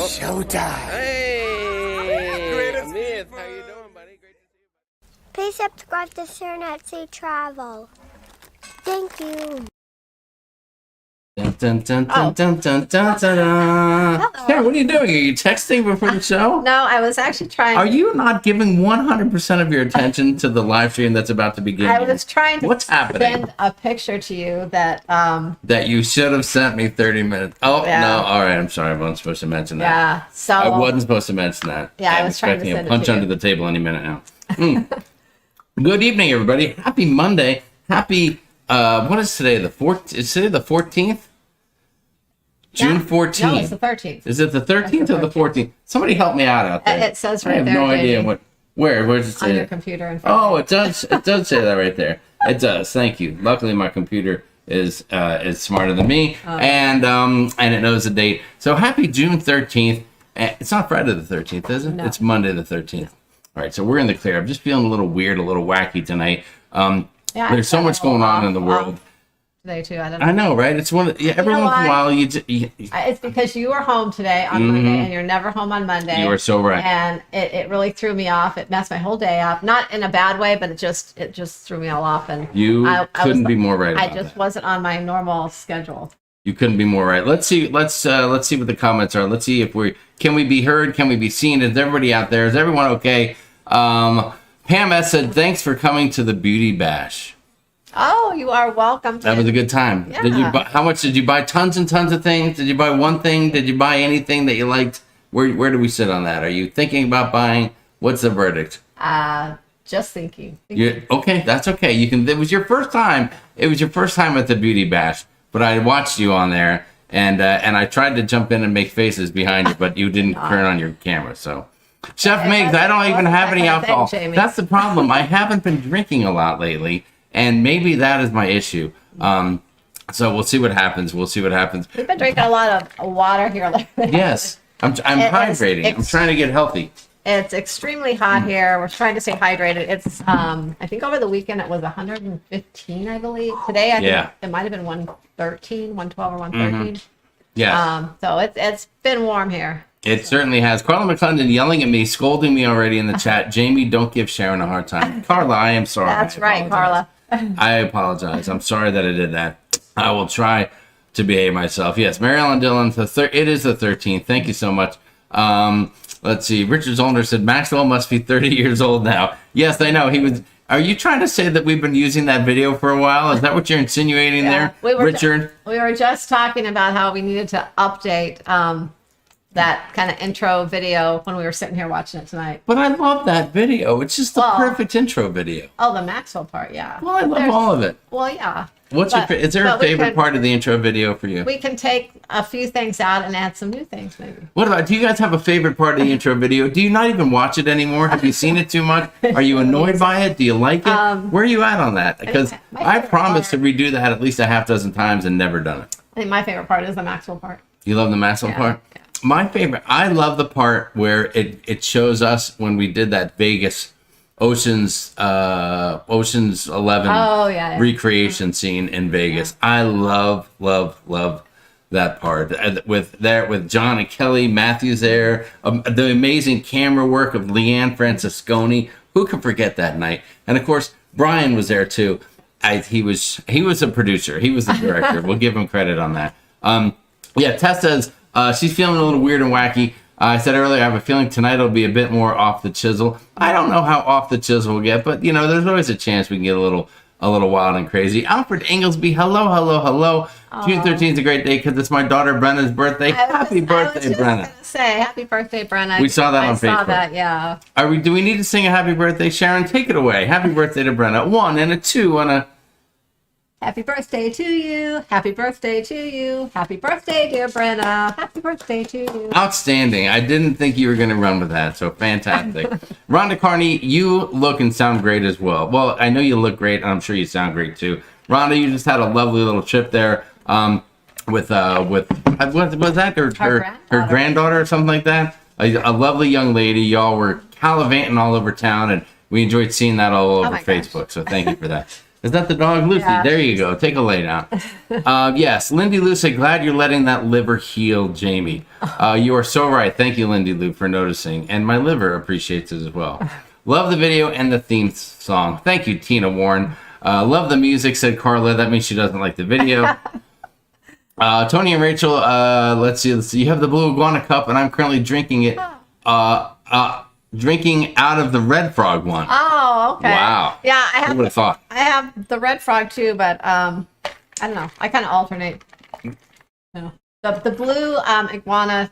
Showtime. Hey, Emed, how you doing, buddy? Great to see you. Please subscribe to Sharonatsea Travel. Thank you. Dun, dun, dun, dun, dun, dun, dun, dun. Sharon, what are you doing? Are you texting before the show? No, I was actually trying. Are you not giving 100% of your attention to the live stream that's about to begin? I was trying to What's happening? send a picture to you that That you should have sent me 30 minutes. Oh, Yeah. no. All right. I'm sorry. I wasn't supposed to mention that. yeah. So I wasn't supposed to mention that. Yeah, I I'm was trying to expecting send a it punch to you. under the table any minute now. Good evening, everybody. Happy Monday. Happy, what is today? Is today the 14th? June 14th. No, it's the 13th. Is it the 13th or the 14th? Somebody help me out there. It says right I have there, no idea Jamie. where's it On your say? computer in front. Oh, it does say that right there. It does. Thank you. Luckily my computer is smarter than me and it knows the date. So happy June 13th. It's not Friday the 13th, is it? No. It's Monday the 13th. All right, so we're in the clear. I'm just feeling a little weird, a little wacky tonight. There's so much going on in the world. Today too. I don't know. I know, right? It's every know once in a why? while It's because you were home today on Monday, and you're never home on Monday. You are so right. And it really threw me off. It messed my whole day up. Not in a bad way, but it just threw me all off. And You couldn't be more right I about just that. wasn't on my normal schedule. You couldn't be more right. Let's see what the comments are. Let's see if can we be heard? Can we be seen? Is everybody out there? Is everyone okay? Pam S said, thanks for coming to the beauty bash. Oh, you are welcome. That was a good time. Yeah. Did you buy, how much did you buy? Tons and tons of things? Did you buy one thing? Did you buy anything that you liked? Where do we sit on that? Are you thinking about buying? What's the verdict? Just thinking. Okay, that's okay. It was your first time. It was your first time at the beauty bash, but I watched you on there and I tried to jump in and make faces behind you, but you didn't turn on your camera. So, Chef Miggs, I don't even have any alcohol. That's the problem. I haven't been drinking a lot lately. And maybe that is my issue. So we'll see what happens. We'll see what happens. We've been drinking a lot of water here lately. Yes, I'm hydrating. I'm trying to get healthy. It's extremely hot here. We're trying to stay hydrated. It's I think over the weekend it was 115, I believe. Today I think it might have been 113, 112 or 113. Yeah. So it's been warm here. It certainly has. Carla McClendon yelling at me, scolding me already in the chat. Jamie, don't give Sharon a hard time. Carla, I am sorry. That's right, Carla. I apologize. I'm sorry that I did that. I will try to behave myself. Yes, Mary Ellen Dillon, it is the 13th. Thank you so much. Let's see. Richard Zollner said, Maxwell must be 30 years old now. Yes, I know. He was. Are you trying to say that we've been using that video for a while? Is that what you're insinuating there, Richard? We were just talking about how we needed to update that kind of intro video when we were sitting here watching it tonight. But I love that video. It's just the perfect intro video. Oh, the Maxwell part, yeah. Well, I love all of it. Well, yeah. Is there a favorite part of the intro video for you? We can take a few things out and add some new things, maybe. What about, do you guys have a favorite part of the intro video? Do you not even watch it anymore? Have you seen it too much? Are you annoyed by it? Do you like it? Where are you at on that? Because I promised to redo that at least a half dozen times and never done it. I think my favorite part is the Maxwell part. You love the Maxwell part? Yeah. My favorite, I love the part where it shows us when we did that Vegas Ocean's 11 recreation scene in Vegas. I love that part with John and Kelly Matthews there, the amazing camera work of Leanne Francisconi. Who can forget that night? And of course Brian was there too. He was a producer. He was the director. We'll give him credit on that. Tess says she's feeling a little weird and wacky. I said earlier, I have a feeling tonight will be a bit more off the chisel. I don't know how off the chisel we'll get, but there's always a chance we can get a little wild and crazy. Alfred Inglesby, hello. Aww. June 13th is a great day because it's my daughter Brenna's birthday. Happy birthday, Brenna! I was just gonna say happy birthday, Brenna. We saw that on Facebook. I saw that, yeah. Do we need to sing a happy birthday, Sharon? Take it away. Happy birthday to Brenna. 1 and a 2 and a. Happy birthday to you. Happy birthday to you. Happy birthday, dear Brenna. Happy birthday to you. Outstanding. I didn't think you were going to run with that, so fantastic. Rhonda Carney, you look and sound great as well. Well, I know you look great, and I'm sure you sound great too. Rhonda, you just had a lovely little trip there with what was that? Her granddaughter or something like that? A lovely young lady. Y'all were gallivanting all over town, and we enjoyed seeing that all over Facebook, so thank you for that. Is that the dog, Lucy? Yeah. There you go. Take a lay down. Yes, Lindy Lou said, glad you're letting that liver heal, Jamie. You are so right. Thank you, Lindy Lou, for noticing. And my liver appreciates it as well. Love the video and the theme song. Thank you, Tina Warren. Love the music, said Carla. That means she doesn't like the video. Tony and Rachel, let's see. You have the blue iguana cup, and I'm currently drinking it. Drinking out of the red frog one. Oh, okay. Wow. Yeah, Who would have thought? I have the red frog too, but I don't know. I kind of alternate. No. The blue iguana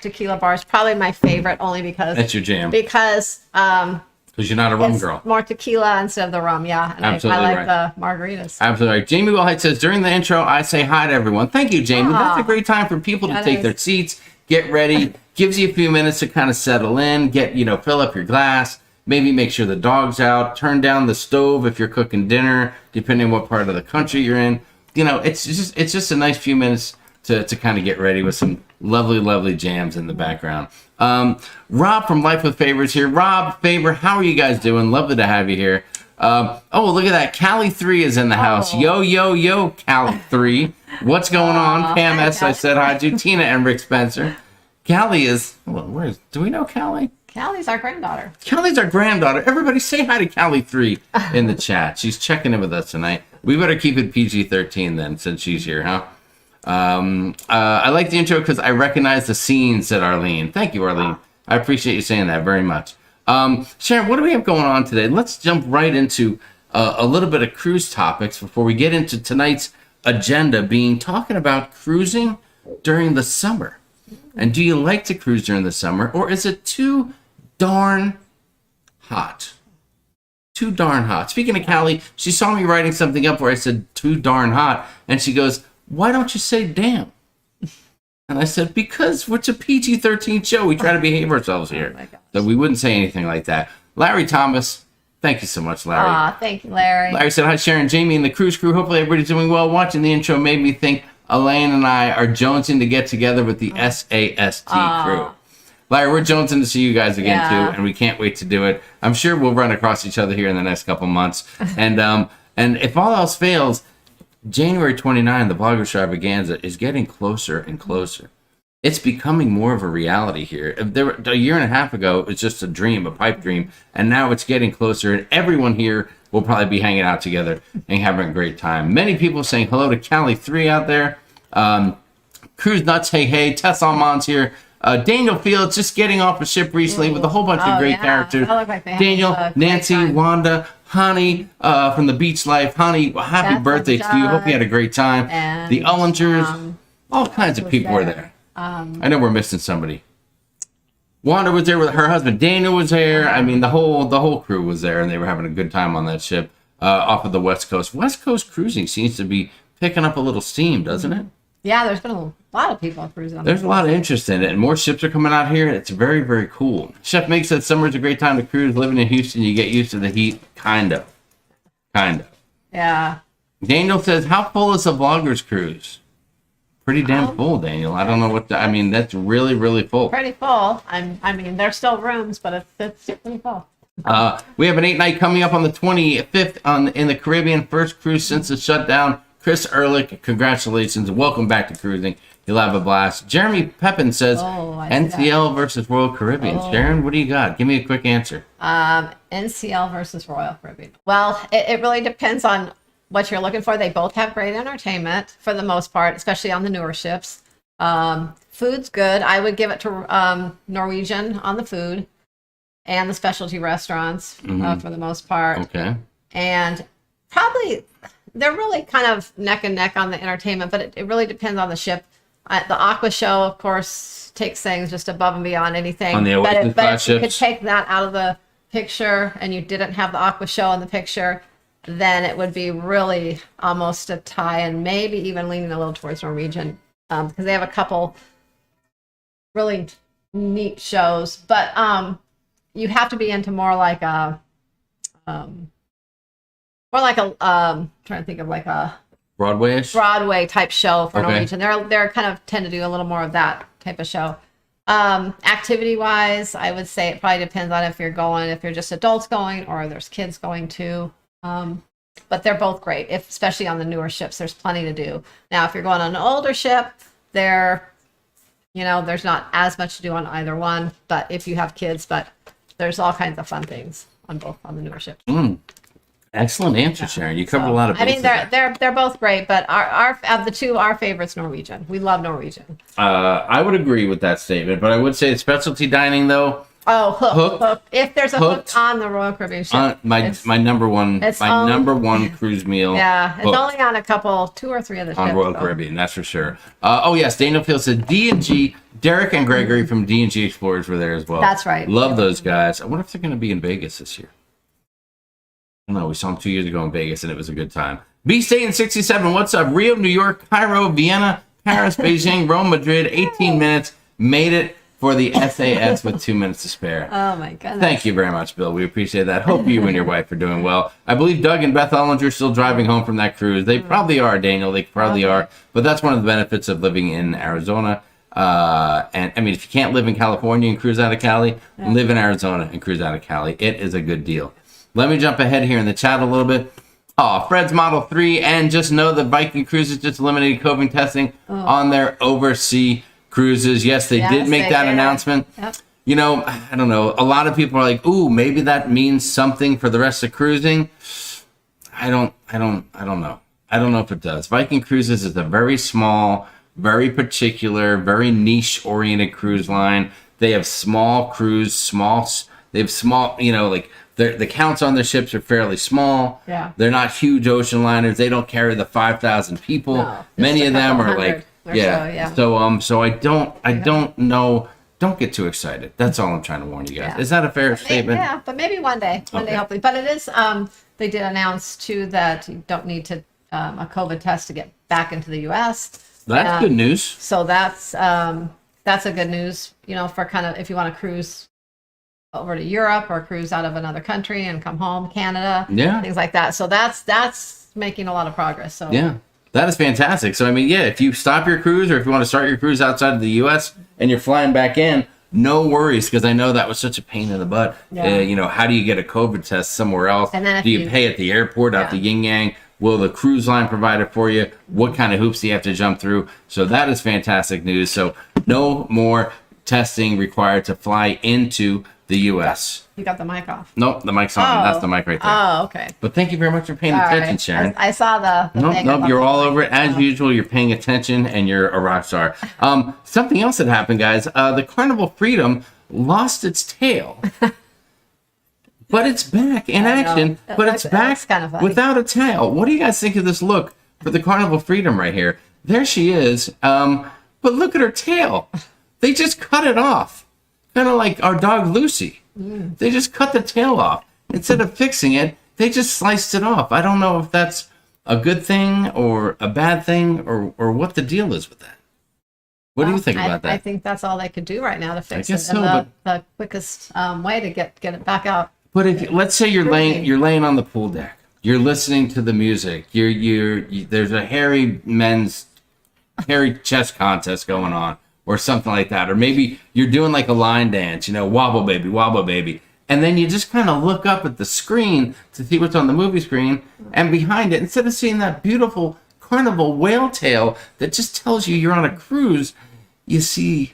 tequila bar is probably my favorite, only because That's your jam. Because you're not a rum it's girl. more tequila instead of the rum. Yeah, and Absolutely I like right. the margaritas. Absolutely right. Jamie Wellhite says, during the intro, I say hi to everyone. Thank you, Jamie. That's a great time for people to That take is. their seats, get ready. Gives you a few minutes to kind of settle in, fill up your glass, maybe make sure the dog's out, turn down the stove if you're cooking dinner, depending on what part of the country you're in. It's just a nice few minutes to kind of get ready with some lovely, lovely jams in the background. Rob from Life with Favors here. Rob, Favor, how are you guys doing? Lovely to have you here. Oh, look at that. Callie 3 is in the house. Yo, yo, yo, Callie 3. What's going on? Pam S. I said hi to. Tina and Rick Spencer. Callie is, do we know Callie? Callie's our granddaughter. Callie's our granddaughter. Everybody say hi to Callie 3 in the chat. She's checking in with us tonight. We better keep it PG-13 then, since she's here, huh? I like the intro because I recognize the scene, said Arlene. Thank you, Arlene. I appreciate you saying that very much. Sharon, what do we have going on today? Let's jump right into a little bit of cruise topics before we get into tonight's agenda, being talking about cruising during the summer. And do you like to cruise during the summer, or is it too darn hot? Too darn hot. Speaking of Callie, she saw me writing something up where I said too darn hot, and she goes, why don't you say damn? And I said, because it's a PG-13 show. We try to behave ourselves here. So we wouldn't say anything like that. Larry Thomas, thank you so much, Larry. Aw, thank you, Larry. Larry said, hi, Sharon, Jamie, and the cruise crew. Hopefully everybody's doing well. Watching the intro made me think Elaine and I are jonesing to get together with the SAST crew. Larry, we're jonesing to see you guys again, too, and we can't wait to do it. I'm sure we'll run across each other here in the next couple months. And if all else fails, January 29, the Blogger Extravaganza is getting closer and closer. It's becoming more of a reality here. A year and a half ago, it was just a dream, a pipe dream, and now it's getting closer, and everyone here will probably be hanging out together and having a great time. Many people saying hello to Callie 3 out there. Cruise Nuts, hey, hey. Tess Almon's here. Daniel Fields just getting off a ship recently with a whole bunch of great characters. Like Daniel, Nancy, Wanda, Hani from the Beach Life. Hani, happy birthday to you. Hope you had a great time. And, the Ullingers, all kinds of people were there. I know we're missing somebody. Wanda was there with her husband. Daniel was there. I mean, the whole crew was there, and they were having a good time on that ship off of the West Coast. West Coast cruising seems to be picking up a little steam, doesn't it? Yeah, there's been a lot of people cruising on There's a lot of interest in it, and more ships are coming out here. It's very, very cool. Chef Meg said summer's a great time to cruise. Living in Houston, you get used to the heat. Kind of. Yeah. Daniel says, how full is the Vloggers cruise? Pretty damn full, Daniel. I don't know what I mean, that's really, really full. Pretty full. I mean, there's still rooms, but it's pretty full. We have an 8-night coming up on the 25th in the Caribbean. First cruise since the shutdown. Chris Ehrlich, congratulations. Welcome back to cruising. You'll have a blast. Jeremy Pepin says NCL versus Royal Caribbean. Sharon, what do you got? Give me a quick answer. NCL versus Royal Caribbean. Well, it really depends on what you're looking for. They both have great entertainment for the most part, especially on the newer ships. Food's good. I would give it to Norwegian on the food and the specialty restaurants for the most part. Okay. And probably they're really kind of neck and neck on the entertainment, but it really depends on the ship. The Aqua Show, of course, takes things just above and beyond anything. On the Oasis class if you could ships? take that out of the picture and you didn't have the Aqua Show in the picture, then it would be really almost a tie, and maybe even leaning a little towards Norwegian because they have a couple really neat shows. But you have to be into more like a trying to think of like a Broadway-ish? Broadway type show for Norwegian. They're kind of tend to do a little more of that type of show. Activity wise, I would say it probably depends on if you're just adults going or there's kids going too. But they're both great, especially on the newer ships. There's plenty to do. Now, if you're going on an older ship, there's not as much to do on either one. But if you have kids, there's all kinds of fun things on the newer ships. Excellent answer, Sharon. You covered a lot of bases. They're both great, but our of the two, our favorite's Norwegian. We love Norwegian. I would agree with that statement, but I would say specialty dining though. Oh, Hook. Hook. If there's a Hook on the Royal Caribbean ship, my number one cruise meal. Yeah, it's Hook only on 2 or 3 of the ships. on Royal Caribbean, that's for sure. Oh yes, Daniel Field said D&G. Derek and Gregory from D&G Explorers were there as well. That's right. Love those guys. I wonder if they're going to be in Vegas this year. I don't know. We saw them 2 years ago in Vegas, and it was a good time. B-State in 67. What's up? Rio, New York, Cairo, Vienna, Paris, Beijing, Rome, Madrid. 18 minutes. Made it for the SAS with 2 minutes to spare. Oh, my goodness. Thank you very much, Bill. We appreciate that. Hope you and your wife are doing well. I believe Doug and Beth Ellinger are still driving home from that cruise. They probably are, Daniel. They probably are. But that's one of the benefits of living in Arizona. And I mean, if you can't live in California and cruise out of Cali, live in Arizona and cruise out of Cali. It is a good deal. Let me jump ahead here in the chat a little bit. Fred's Model 3, and just know that Viking Cruises just eliminated COVID testing on their overseas cruises. Yes, they did make that announcement. Yep. You know, I don't know. A lot of people are like, "Ooh, maybe that means something for the rest of cruising." I don't know. I don't know if it does. Viking Cruises is a very small, very particular, very niche-oriented cruise line. They have small crews, they have small, like the counts on their ships are fairly small. Yeah. They're not huge ocean liners. They don't carry the 5,000 people. No, many of them are like, So I don't know. Don't get too excited. That's all I'm trying to warn you guys. Yeah. Is that a fair statement? Yeah, but maybe one day hopefully. But it is. They did announce too that you don't need to a COVID test to get back into the U.S. That's good news. So that's a good news. For kind of if you want to cruise over to Europe or cruise out of another country and come home, Canada, things like that. So that's making a lot of progress. So that is fantastic. So I mean, if you stop your cruise or if you want to start your cruise outside of the U.S. and you're flying back in, no worries, because I know that was such a pain in the butt. Yeah. How do you get a COVID test somewhere else? And then do you pay at the airport out the yin yang? Will the cruise line provide it for you? What kind of hoops do you have to jump through? So that is fantastic news. So no more testing required to fly into the U.S. You got the mic off. Nope, the mic's on. That's the mic right there. Oh, okay. But thank you very much for paying attention, Sharon. I saw the Nope, you're all over it. As usual, you're paying attention, and you're a rock star. Something else that happened, guys. The Carnival Freedom lost its tail. But it's back in action. But it's back kind of without a tail. What do you guys think of this look for the Carnival Freedom right here? There she is. But look at her tail. They just cut it off. Kind of like our dog Lucy. They just cut the tail off. Instead of fixing it, they just sliced it off. I don't know if that's a good thing or a bad thing or what the deal is with that. What do you think about that? I think that's all they could do right now to fix it. And the quickest way to get it back out. But if let's say you're laying on the pool deck, you're listening to the music, there's a hairy chest contest going on, or something like that, or maybe you're doing like a line dance, wobble baby, and then you just kind of look up at the screen to see what's on the movie screen, and behind it, instead of seeing that beautiful Carnival whale tail that just tells you you're on a cruise, you see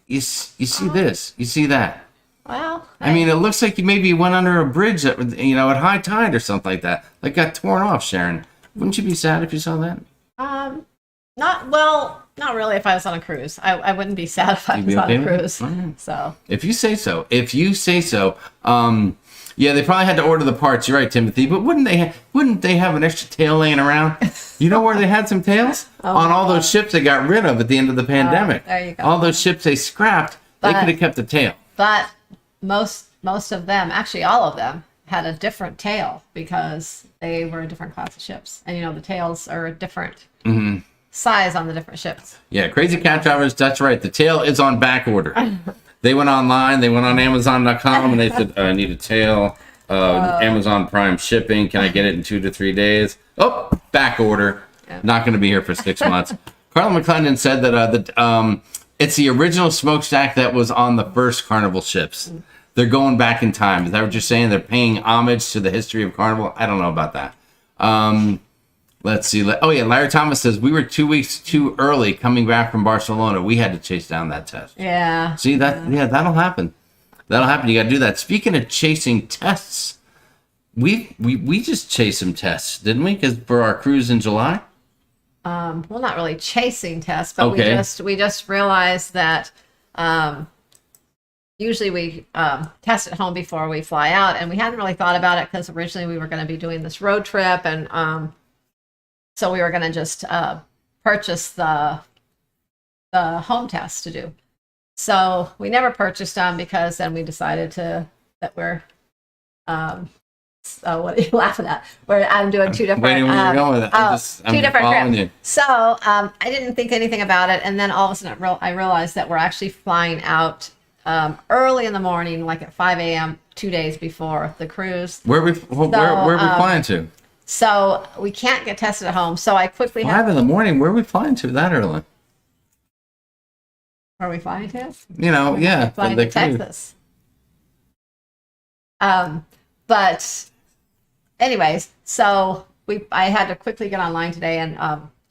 this, you see that. Well, I mean, it looks like you maybe went under a bridge at high tide or something like that. Like got torn off, Sharon. Wouldn't you be sad if you saw that? Not really if I was on a cruise. I wouldn't be sad if I was on a cruise. So if you say so. They probably had to order the parts. You're right, Timothy. But wouldn't they have an extra tail laying around? You know where they had some tails? On all those ships they got rid of at the end of the pandemic. There you go. All those ships they scrapped, they could have kept the tail. But most of them, actually all of them, had a different tail because they were a different class of ships. And the tails are a different size on the different ships. Yeah, Crazy Cat Drivers, that's right. The tail is on back order. They went online, they went on Amazon.com, and they said, I need a tail. Amazon Prime shipping. Can I get it in 2 to 3 days? Oh, back order. Yeah. Not going to be here for 6 months. Carla McClendon said that it's the original smokestack that was on the first Carnival ships. They're going back in time. Is that what you're saying? They're paying homage to the history of Carnival? I don't know about that. Let's see. Oh yeah, Larry Thomas says we were 2 weeks too early coming back from Barcelona. We had to chase down that test. Yeah. See that? Yeah, that'll happen. That'll happen. You got to do that. Speaking of chasing tests, we just chased some tests, didn't we? Because for our cruise in July. Well, not really chasing tests, but Okay. we just realized that usually we test at home before we fly out, and we hadn't really thought about it because originally we were going to be doing this road trip, and so we were going to just purchase the home test to do. So we never purchased them because then we decided that we're so what are you laughing at? I'm doing two different. Waiting where you're going with it. I'm two different following trips. you. So I didn't think anything about it, and then all of a sudden I realized that we're actually flying out early in the morning, like at 5 a.m. 2 days before the cruise. Where are we flying to? So we can't get tested at home. So I quickly 5 in the morning. Where are we flying to that early? Where are we flying to? You know, yeah, Flying the to cruise. Texas. But anyways, so I had to quickly get online today and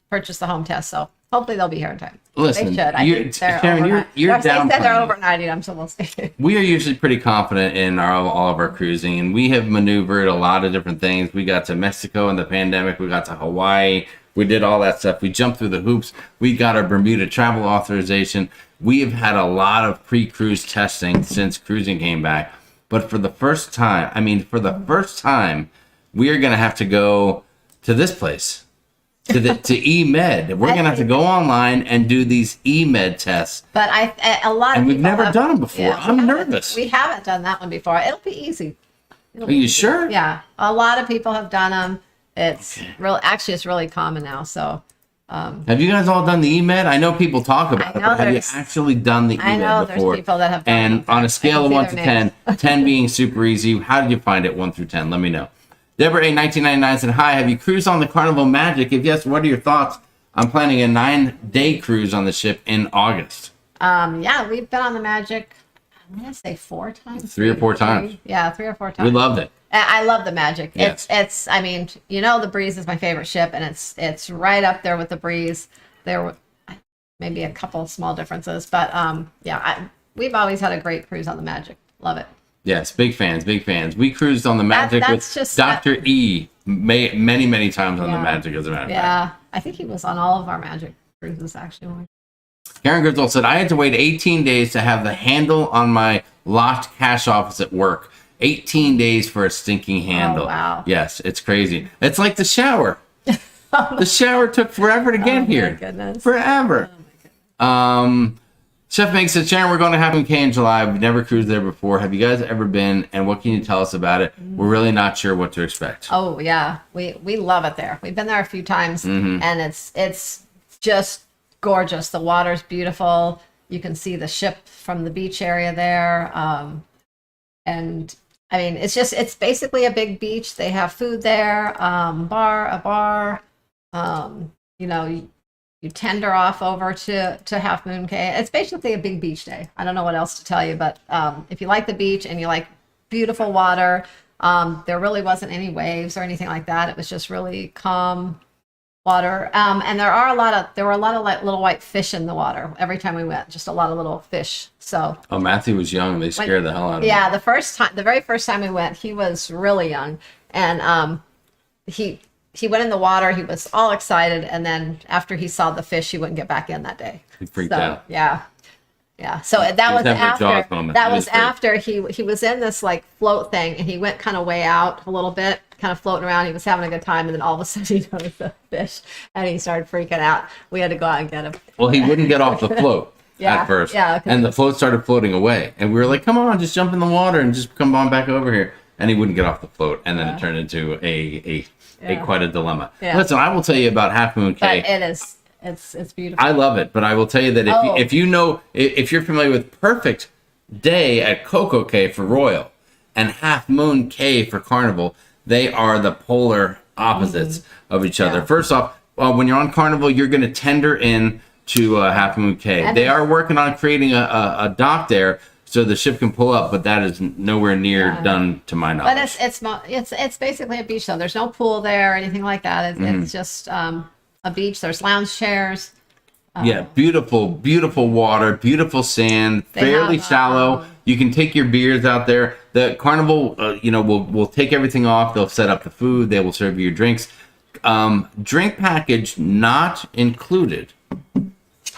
purchase the home test. So hopefully they'll be here in time. Listen, they should. I think they're Sharon, you're They said they're downplaying it. overnighting them, so we'll see. We are usually pretty confident in all of our cruising, and we have maneuvered a lot of different things. We got to Mexico in the pandemic. We got to Hawaii. We did all that stuff. We jumped through the hoops. We got our Bermuda travel authorization. We have had a lot of pre-cruise testing since cruising came back. But for the first time, we are going to have to go to this place, to Emed. We're going to have to go online and do these Emed tests. But a lot of And we've people never have- done them before. Yeah, I'm nervous. We haven't done that one before. It'll be easy. Are you sure? Yeah, a lot of people have done them. It's actually it's really common now. So Have you guys all done the Emed? I know people talk about it, know but have you there's- actually done the I know Emed there's before? people that have done And them. on I a scale can of see 1 their to 10, names. 10 being super easy, how did you find it 1 through 10? Let me know. Deborah A 1999 said, "Hi, have you cruised on the Carnival Magic? If yes, what are your thoughts? I'm planning a 9-day cruise on the ship in August." Yeah, we've been on the Magic. I'm gonna say 4 times. 3 or 4 times. Yeah, 3 or 4 times. We loved it. I love the Magic. Yes. It's. I mean, the Breeze is my favorite ship, and it's right up there with the Breeze. There were maybe a couple of small differences, but we've always had a great cruise on the Magic. Love it. Yes, big fans, big fans. We cruised on the Magic that's with just- Dr. E many, many times on the Yeah. Magic, as a matter of fact. Yeah, I think he was on all of our Magic cruises actually. Karen Griswold said, "I had to wait 18 days to have the handle on my locked cash office at work. 18 days for a stinking handle." Oh, wow. Yes, it's crazy. It's like the shower. The shower took forever to get here. Goodness. Forever. Chef Meg said, "Sharon, we're going to Moon Cay in July. We've never cruised there before. Have you guys ever been? And what can you tell us about it? We're really not sure what to expect." Oh yeah, we love it there. We've been there a few times, and it's just gorgeous. The water's beautiful. You can see the ship from the beach area there, and I mean it's basically a big beach. They have food there, a bar. You tender off over to Half Moon Cay. It's basically a big beach day. I don't know what else to tell you, but if you like the beach and you like beautiful water, there really wasn't any waves or anything like that. It was just really calm water. And there were a lot of like little white fish in the water every time we went. Just a lot of little fish. So Oh, Matthew was young. They scared the hell out of him. yeah, the very first time we went, he was really young, and he went in the water. He was all excited, and then after he saw the fish, he wouldn't get back in that day. He freaked out. Yeah. So that was was having a Jaws after. moment. That It was is great. after he was in this like float thing, and he went kind of way out a little bit, kind of floating around. He was having a good time, and then all of a sudden he noticed the fish, and he started freaking out. We had to go out and get him. Well, he wouldn't get off the float Yeah, at first. yeah, 'cause And the float started floating away. And we were like, "Come on, just jump in the water and just come on back over here." And he wouldn't get off the float. And then it turned into a quite a dilemma. Yeah. Listen, I will tell you about Half Moon But Cay. it is. It's beautiful. I love it, but I will tell you that if you're familiar with Perfect Day at Coco Cay for Royal and Half Moon Cay for Carnival, they are the polar opposites of each other. Yeah. First off, when you're on Carnival, you're going to tender in to Half Moon Cay. And They are working on creating a dock there so the ship can pull up, but that is nowhere near done to my knowledge. But it's basically a beach though. There's no pool there or anything like that. It's just a beach. There's lounge chairs. Yeah, beautiful water, beautiful sand, fairly shallow. You can take your beers out there. The Carnival, will take everything off. They'll set up the food. They will serve you your drinks. Drink package not included.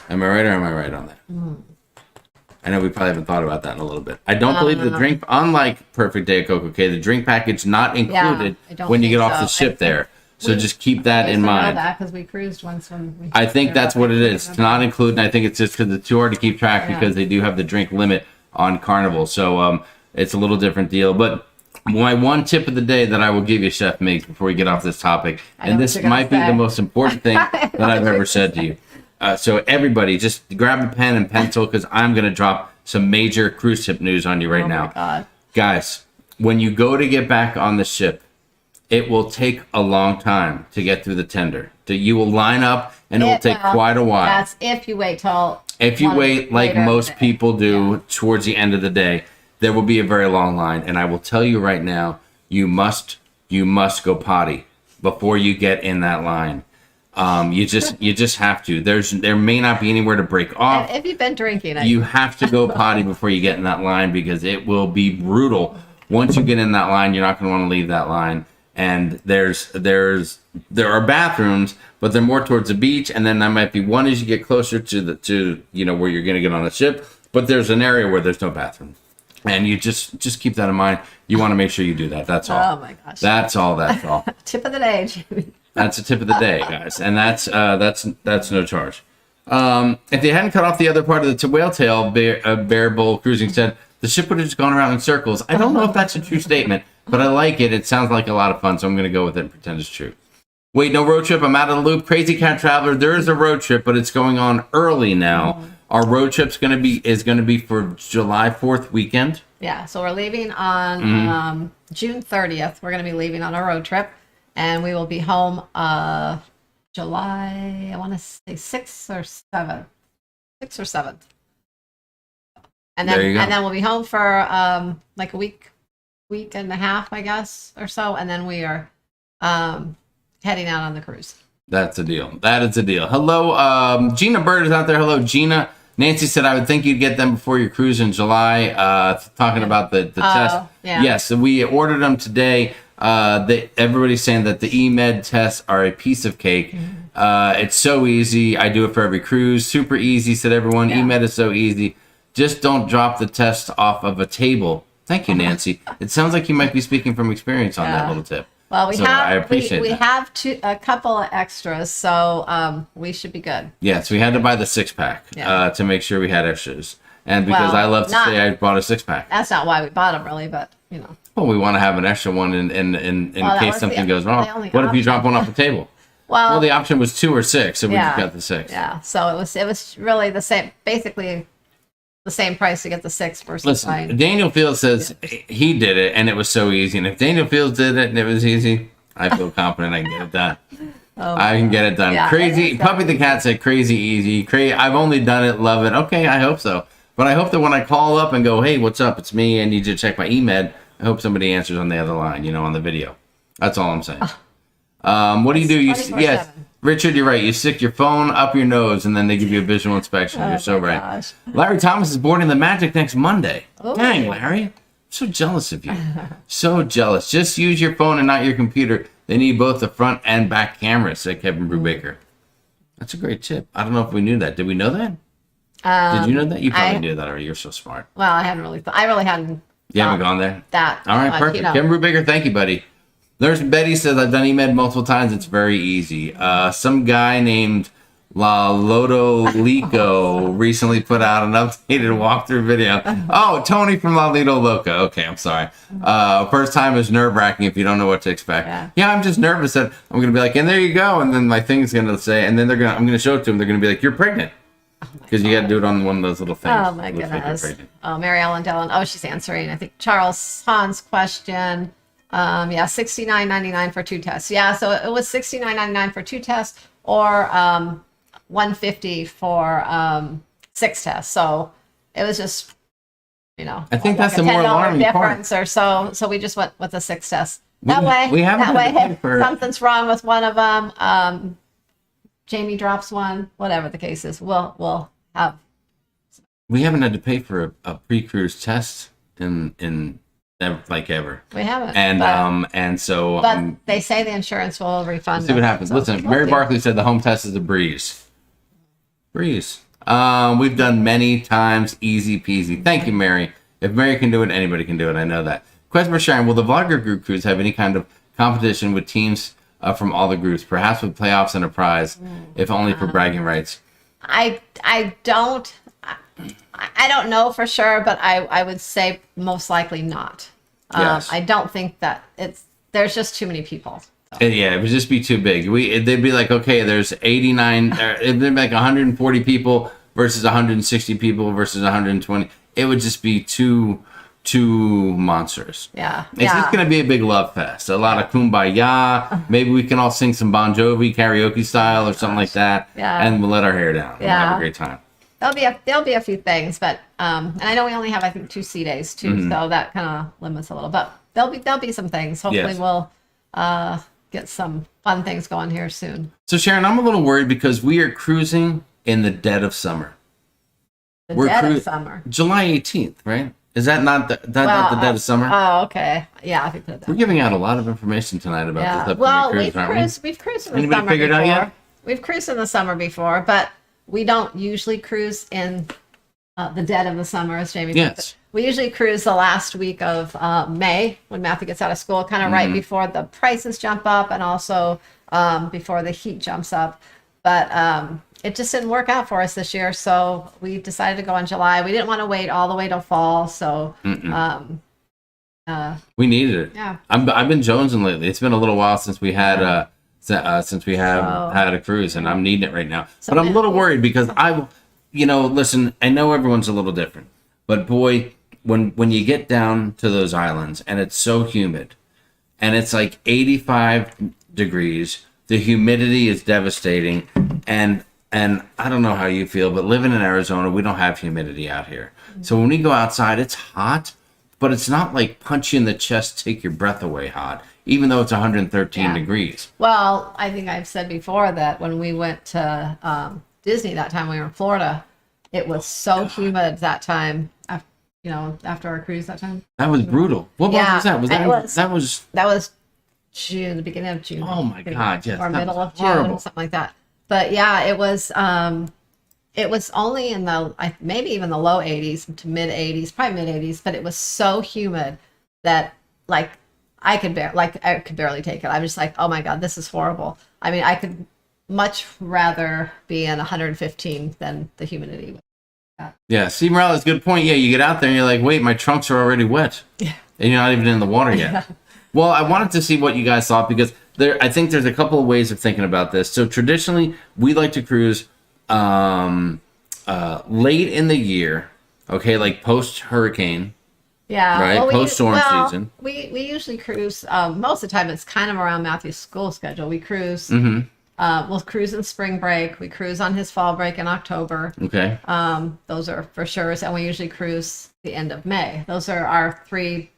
Am I right or am I right on that? I know we probably haven't thought about that in a little bit. I don't believe the drink, unlike Perfect Day at Coco Cay, the drink package not included when you get off the ship there. So just keep that in mind. That because we cruised once I think that's what it is. It's not included. I think it's just because it's too hard to keep track because they do have the drink limit on Carnival. So it's a little different deal. But my one tip of the day that I will give you, Chef Miggs, before we get off this topic, and this might be the most important thing that I've ever said to you. So everybody, just grab a pen and pencil because I'm going to drop some major cruise ship news on you right now. My God. Guys, when you go to get back on the ship, it will take a long time to get through the tender. You will line up, and it will take quite a while. That's if you wait till... If you wait like most people do towards the end of the day, there will be a very long line. And I will tell you right now, you must go potty before you get in that line. You just have to. There may not be anywhere to break off. If you've been drinking, you have to go potty before you get in that line because it will be brutal. Once you get in that line, you're not going to want to leave that line. And there are bathrooms, but they're more towards the beach, and then there might be one as you get closer to where you're going to get on the ship. But there's an area where there's no bathroom, and you just keep that in mind. You want to make sure you do that. That's all. Oh my gosh. That's all. Tip of the day, Jamie. That's a tip of the day, guys, and that's no charge. If they hadn't cut off the other part of the whale tail, Bear Bull Cruising said the ship would have just gone around in circles. I don't know if that's a true statement, but I like it. It sounds like a lot of fun, so I'm going to go with it and pretend it's true. Wait, no road trip. I'm out of the loop. Crazy Cat Traveler. There is a road trip, but it's going on early now. Our road trip's going to be for July 4th weekend. Yeah, so we're leaving on June 30th. We're going to be leaving on a road trip, and we will be home July, I want to say 6th or 7th. 6th or 7th. And then we'll be home for like a week and a half, I guess, or so, and then we are heading out on the cruise. That's a deal. That is a deal. Hello, Gina Bird is out there. Hello, Gina. Nancy said, I would think you'd get them before your cruise in July. Talking about the test. Yeah. Yes, so we ordered them today. Everybody's saying that the Emed tests are a piece of cake. It's so easy. I do it for every cruise. Super easy, said everyone. Yeah. Emed is so easy. Just don't drop the test off of a table. Thank you, Nancy. It sounds like you might be speaking from experience on that little tip. Well, I appreciate we that. have a couple of extras, so we should be good. Yes, we had to buy the 6-pack to make sure we had extras. And because I love to say I bought a 6-pack. That's not why we bought them, really, but, Well, we want to have an extra one in case something goes wrong. What if you drop one off the table? Well, the option was 2 or 6, so we just got the 6. Yeah, so it was really the same, basically the same price to get the 6 versus Listen, Daniel Fields says he did it and it was so easy. And if Daniel Fields did it and it was easy, I feel confident I can get it done. I can get it done. Yeah, crazy. Puppy the Cat said crazy easy. I've only done it, love it. Okay, I hope so. But I hope that when I call up and go, hey, what's up? It's me. I need you to check my Emed. I hope somebody answers on the other line, on the video. That's all I'm saying. What do you do? Yes, Richard, you're right. You stick your phone up your nose, and then they give you a visual inspection. You're so right. Gosh. Larry Thomas is boarding the Magic next Monday. Oh. Dang, Larry. I'm so jealous of you. So jealous. Just use your phone and not your computer. They need both the front and back cameras, said Kevin Brubaker. That's a great tip. I don't know if we knew that. Did we know that? Did you know that? You probably knew that already. You're so smart. Well, I hadn't really I really hadn't. You haven't gone there? That. All right, perfect. Kevin Brubaker, thank you, buddy. There's Betty says, I've done Emed multiple times. It's very easy. Some guy named La Lodo Lico recently put out an updated walkthrough video. Oh, Tony from La Lido Loca. Okay, I'm sorry. First time is nerve-wracking if you don't know what to expect. Yeah, I'm just nervous that I'm going to be like, and there you go. And then my thing's going to say, and then I'm going to show it to them. They're going to be like, you're pregnant. Because you got to do it on one of those little things. Oh, my goodness. Oh, Mary Ellen Dillon. Oh, she's answering, I think, Charles Hahn's question. $69.99 for 2 tests. Yeah, so it was $69.99 for 2 tests or $150 for 6 tests. So it was just, I think like that's the more $10 alarming part. difference or so. So we just went with the 6 tests. That We haven't had to pay if for- something's wrong with one of them, Jamie drops one, whatever the case is, we'll have. We haven't had to pay for a pre-cruise test in like ever. We haven't. And so But they say the insurance will refund. we'll see what us, happens. so Listen, we'll Mary see. Barkley said the home test is a breeze. Breeze. We've done many times, easy peasy. Thank you, Mary. If Mary can do it, anybody can do it. I know that. Question for Sharon: will the vlogger group cruise have any kind of competition with teams from all the groups, perhaps with playoffs and a prize, if only for bragging rights? I don't know for sure, but I would say most likely not. Yes. I don't think that there's just too many people. Yeah, it would just be too big. They'd be like, okay, there's 89, it'd be like 140 people versus 160 people versus 120. It would just be too monstrous. Yeah. It's just going to be a big love fest. A lot of kumbaya. Maybe we can all sing some Bon Jovi karaoke style or something like that. Yeah. And we'll let our hair down. We'll have Yeah. a great time. There'll be a few things, but and I know we only have, I think, 2 sea days too, so that kind of limits a little. But there'll be some things. Hopefully Yes. we'll get some fun things going here soon. So Sharon, I'm a little worried because we are cruising in the dead of summer. The dead of summer. July 18th, right? Is that not the dead of summer? Oh, okay. Yeah, I think that. We're giving out a lot of information tonight about Yeah. this upcoming Well, cruise, aren't we? we've cruised in the Anybody summer figured before. out yet? We've cruised in the summer before, but we don't usually cruise in the dead of the summer, as Jamie Yes. said. We usually cruise the last week of May when Matthew gets out of school, kind of Mm-hmm. right before the prices jump up and also before the heat jumps up. But it just didn't work out for us this year, so we decided to go in July. We didn't want to wait all the way till fall, so We needed it. Yeah. I've been jonesing lately. It's been a little while since we had had a cruise, and I'm needing it right now. But I'm a little worried because listen, I know everyone's a little different, but boy, when you get down to those islands and it's so humid, and it's like 85 degrees, the humidity is devastating, and I don't know how you feel, but living in Arizona, we don't have humidity out here. So when we go outside, it's hot, but it's not like punch you in the chest, take your breath away hot, even though it's 113 Yeah. degrees. Well, I think I've said before that when we went to Disney that time we were in Florida, it was so humid that time. After our cruise that time. That was brutal. What month Yeah, was that? Was it was- that was That was June, the beginning of June. Oh my God, yes, or that middle was of June, horrible. something like that. But yeah, it was. It was only in maybe even the low 80s to mid 80s, probably mid 80s. But it was so humid that I could barely take it. I'm just like, oh my God, this is horrible. I mean, I could much rather be in 115 than the humidity. Yeah, Steve Morales, good point. Yeah, you get out there and you're like, wait, my trunks are already wet. Yeah. And you're not even in the water yet. Well, I wanted to see what you guys thought because I think there's a couple of ways of thinking about this. So traditionally, we like to cruise late in the year, okay, like post-hurricane. Yeah, Right, post-storm season. We usually cruise. Most of the time, it's kind of around Matthew's school schedule. We cruise. Mm-hmm. We'll cruise in spring break. We cruise on his fall break in October. Okay. Those are for sure. And we usually cruise the end of May. Those are our 3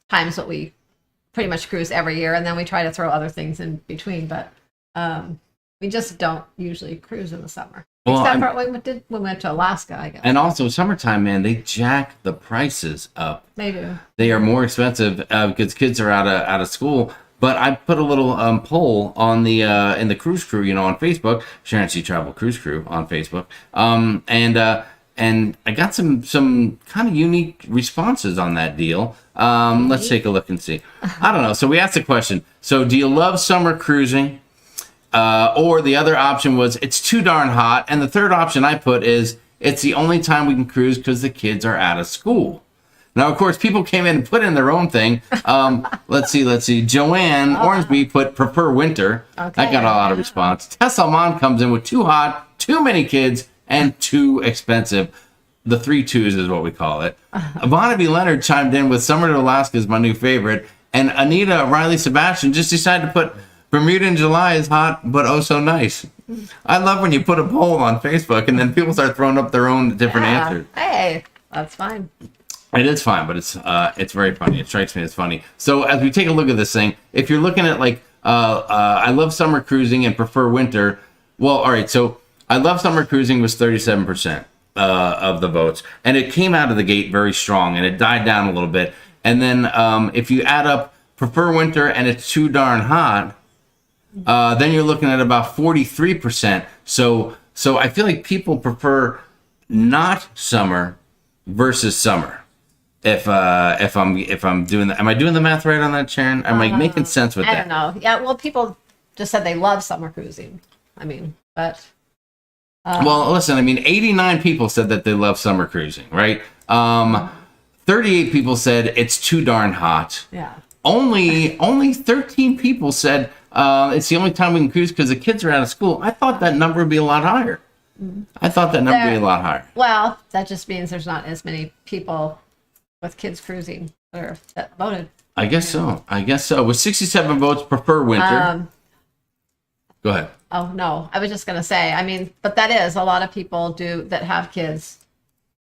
times that we pretty much cruise every year. And then we try to throw other things in between. But we just don't usually cruise in the summer. Well, Except for when we went to Alaska, I guess. And also, summertime, man, they jack the prices up. They do. They are more expensive because kids are out of school. But I put a little poll on the in the cruise crew, on Facebook, Sharon Sea Travel Cruise Crew on Facebook, and I got some kind of unique responses on that deal. Let's take a look and see. I don't know. So we asked the question. So do you love summer cruising? Or the other option was it's too darn hot, and the third option I put is it's the only time we can cruise because the kids are out of school. Now, of course, people came in and put in their own thing. Let's see. Joanne Ormsby put prefer winter. Okay. That got a lot of response. Tess Almond comes in with too hot, too many kids, and too expensive. The 3 twos is what we call it. Bonnaby Leonard chimed in with Summer to Alaska is my new favorite. And Anita Riley Sebastian just decided to put Bermuda in July is hot, but oh so nice. I love when you put a poll on Facebook and then people start throwing up their own different answers. Hey, that's fine. It is fine, but it's very funny. It strikes me as funny. So as we take a look at this thing, if you're looking at like I love summer cruising and prefer winter. Well, all right. So I love summer cruising was 37% of the votes, and it came out of the gate very strong, and it died down a little bit. And then if you add up prefer winter and it's too darn hot, then you're looking at about 43%. So I feel like people prefer not summer versus summer. If I'm doing that, am I doing the math right on that, Sharon? Am I making sense with that? I don't know. Yeah, well, people just said they love summer cruising. I mean, but well, listen. I mean, 89 people said that they love summer cruising, right? 38 people said it's too darn hot. Yeah. Only 13 people said it's the only time we can cruise because the kids are out of school. I thought that number would be a lot higher. I thought that number would be a lot higher. Well, that just means there's not as many people with kids cruising that voted. I guess so. With 67 votes, prefer winter. Go ahead. Oh, no. I was just going to say, I mean, but that is a lot of people that have kids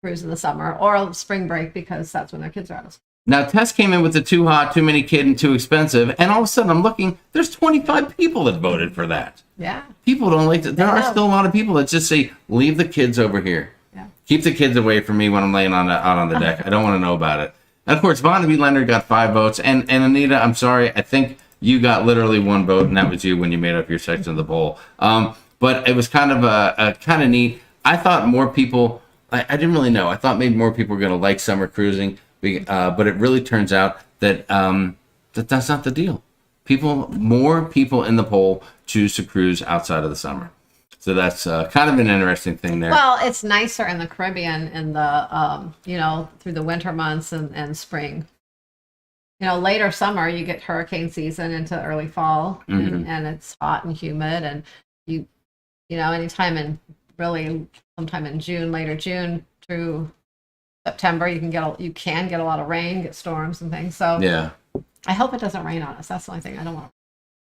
cruise in the summer or spring break because that's when their kids are out of school. Now, Tess came in with the too hot, too many kid, and too expensive. And all of a sudden, I'm looking, there's 25 people that voted for that. Yeah. People don't like that. There are still a lot of people that just say, leave the kids over here. Yeah. Keep the kids away from me when I'm laying out on the deck. I don't want to know about it. And of course, Vonda B. Leonard got 5 votes. And Anita, I'm sorry, I think you got literally 1 vote, and that was you when you made up your section of the poll. But it was kind of neat. I thought more people, I didn't really know. I thought maybe more people were going to like summer cruising, but it really turns out that that's not the deal. More people in the poll choose to cruise outside of the summer. So that's kind of an interesting thing there. Well, it's nicer in the Caribbean in the, through the winter months and spring. Later summer, you get hurricane season into early fall, and it's hot and humid. And anytime sometime in June, later June through September, you can get a lot of rain, get storms and things. So yeah, I hope it doesn't rain on us. That's the only thing I don't want.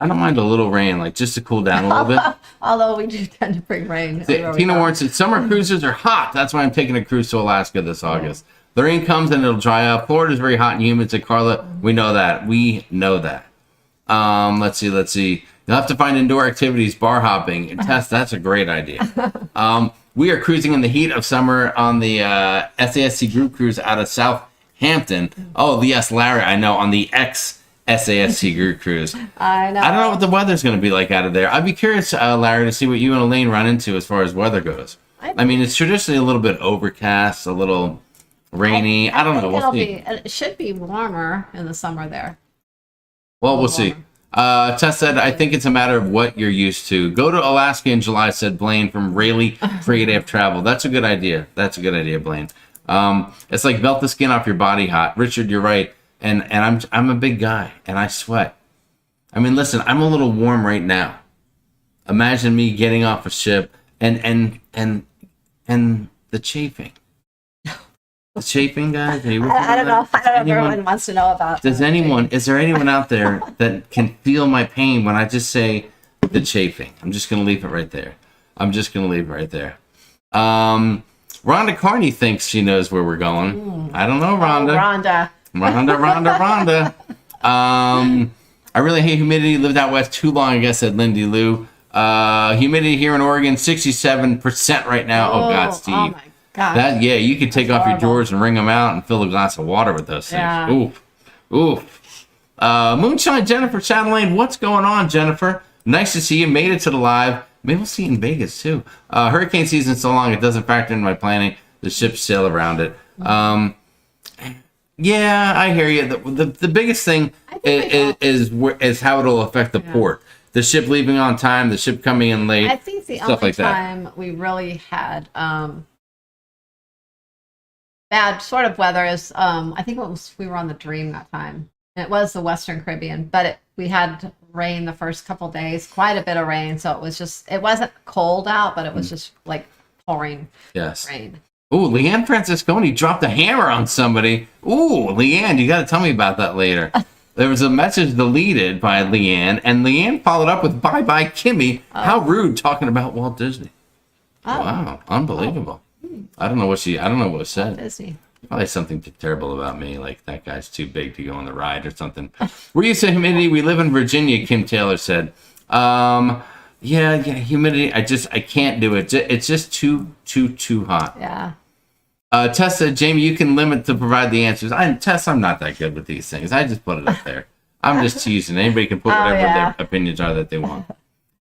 I don't mind a little rain, like just to cool down a little bit. Although we do tend to bring rain. Tina Warren said, summer cruises are hot. That's why I'm taking a cruise to Alaska this August. The rain comes and it'll dry up. Florida's very hot and humid, said Carla. We know that. Let's see. You'll have to find indoor activities, bar hopping. Tess, that's a great idea. We are cruising in the heat of summer on the SASC group cruise out of Southampton. Oh, yes, Larry, I know, on the SASC group cruise. I know. I don't know what the weather's going to be like out of there. I'd be curious, Larry, to see what you and Elaine run into as far as weather goes. I mean, it's traditionally a little bit overcast, a little rainy. I don't know. We'll see. It should be warmer in the summer there. Well, we'll see. Tess said, I think it's a matter of what you're used to. Go to Alaska in July, said Blaine from Rayleigh Creative Travel. That's a good idea. Blaine. It's like melt the skin off your body hot. Richard, you're right. And I'm a big guy, and I sweat. I mean, listen, I'm a little warm right now. Imagine me getting off a ship and the chafing. The chafing, guys? I don't know. I don't know if everyone wants to know about. Is there anyone out there that can feel my pain when I just say the chafing? I'm just going to leave it right there. Rhonda Carney thinks she knows where we're going. I don't know, Rhonda. Rhonda. I really hate humidity. Lived out west too long, I guess, said Lindy Lou. Humidity here in Oregon, 67% right now. Oh, God, Steve. Oh, my God. You could take off your drawers and wring them out and fill a glass of water with those things. Yeah. Oof. Moonshine Jennifer Chatelaine, what's going on, Jennifer? Nice to see you. Made it to the live. Maybe we'll see you in Vegas, too. Hurricane season's so long, it doesn't factor into my planning. The ships sail around it. Yeah, I hear you. The biggest thing is how it'll affect the port. The ship leaving on time, the ship coming in late. I think the only time we really had bad sort of weather is I think we were on the Dream that time. And it was the Western Caribbean, but we had rain the first couple days, quite a bit of rain. So it wasn't cold out, but it was just like pouring rain. Ooh, Leanne Francisconi dropped a hammer on somebody. Ooh, Leanne, you got to tell me about that later. There was a message deleted by Leanne, and Leanne followed up with "Bye-bye, Kimmy." How rude, talking about Walt Disney. Wow, unbelievable. I don't know what it said. Disney. Probably something terrible about me, like that guy's too big to go on the ride or something. We're used to humidity. We live in Virginia, Kim Taylor said. Yeah, humidity. I can't do it. It's just too hot. Yeah. Tess said, Jamie, you can limit to provide the answers. I'm not that good with these things. I just put it up there. I'm just teasing. Anybody can put whatever their opinions are that they want.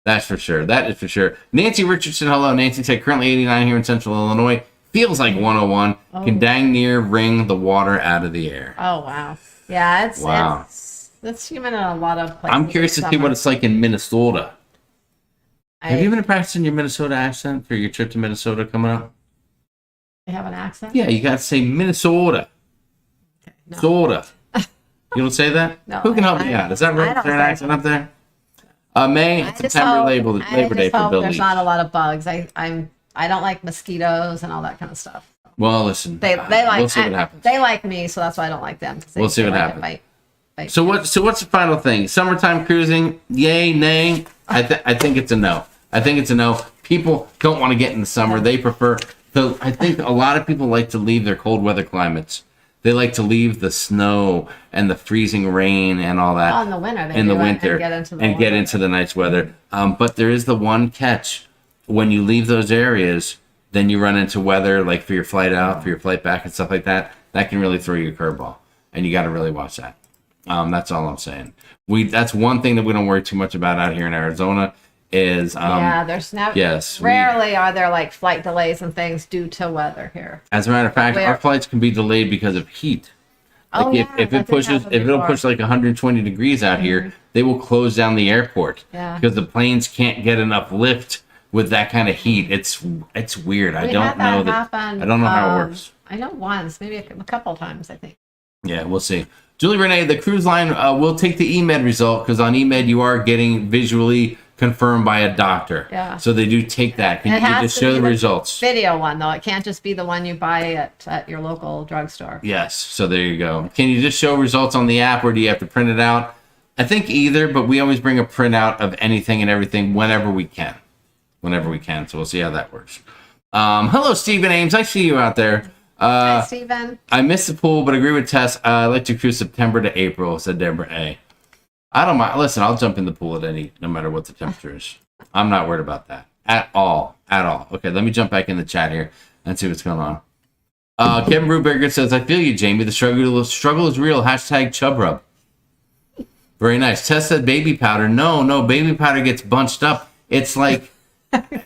That's for sure. That is for sure. Nancy Richardson, hello. Nancy said, currently 89 here in Central Illinois. Feels like 101. Can dang near wring the water out of the air. Oh, wow. Yeah, it's humid in a lot of places. I'm curious to see what it's like in Minnesota. Have you been practicing your Minnesota accent for your trip to Minnesota coming up? They have an accent? Yeah, you got to say Minnesota. Okay, no. Soda. You don't say that? No. Is that right? Is there an accent up there? May, September, Labor Day for Bill there's not a lot of bugs. I don't like mosquitoes and all that kind of stuff. Well, listen. They like we'll see what happens. They like me, so that's why I don't like them. We'll see what happens. So what's the final thing? Summertime cruising, yay, nay? I think it's a no. I think it's a no. People don't want to get in the summer. They prefer. I think a lot of people like to leave their cold weather climates. They like to leave the snow and the freezing rain and all that. Oh, in the winter. And get into the nice weather. But there is the one catch. When you leave those areas, then you run into weather, like for your flight out, for your flight back and stuff like that. That can really throw you a curveball. And you got to really watch that. That's all I'm saying. That's one thing that we don't worry too much about out here in Arizona is there's never rarely are there like flight delays and things due to weather here. As a matter of fact, our flights can be delayed because of heat. Like if it'll push like 120 degrees out here, they will close down the airport because the planes can't get enough lift with that kind of heat. It's weird. I don't know how it works. I know once, maybe a couple times, I think. Yeah, we'll see. Julie Renee, the cruise line will take the Emed result because on Emed you are getting visually confirmed by a doctor. Yeah. So they do take that. Can you just show the results? Video one though. It can't just be the one you buy at your local drugstore. Yes. So there you go. Can you just show results on the app or do you have to print it out? I think either, but we always bring a printout of anything and everything whenever we can. So we'll see how that works. Hello, Stephen Ames. I see you out there. Hi, Stephen. I miss the pool, but agree with Tess. I like to cruise September to April, said Deborah A. I don't mind. Listen, I'll jump in the pool no matter what the temperature is. I'm not worried about that at all. Okay, let me jump back in the chat here and see what's going on. Kevin Bruberger says, I feel you, Jamie. The struggle is real. # chub rub. Very nice. Tess said baby powder. No, baby powder gets bunched up. It's like,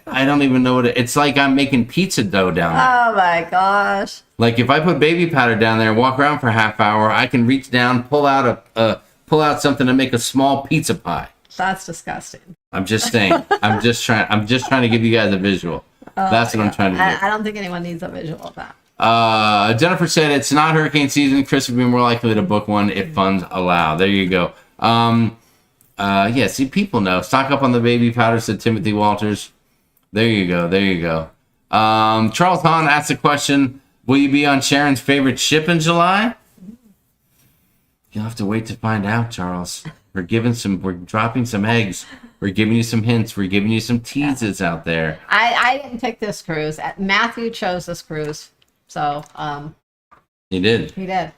I don't even know it's like I'm making pizza dough down there. Oh my gosh. Like if I put baby powder down there and walk around for a half hour, I can reach down, pull out something to make a small pizza pie. That's disgusting. I'm just saying. I'm just trying to give you guys a visual. That's what I'm trying to do. I don't think anyone needs a visual of that. Jennifer said it's not hurricane season. Chris would be more likely to book one if funds allow. There you go. See, people know. Stock up on the baby powder, said Timothy Walters. There you go. Charles Hahn asked the question, will you be on Sharon's favorite ship in July? You'll have to wait to find out, Charles. We're dropping some eggs. We're giving you some hints. We're giving you some teases out there. I didn't pick this cruise. Matthew chose this cruise. So, He did.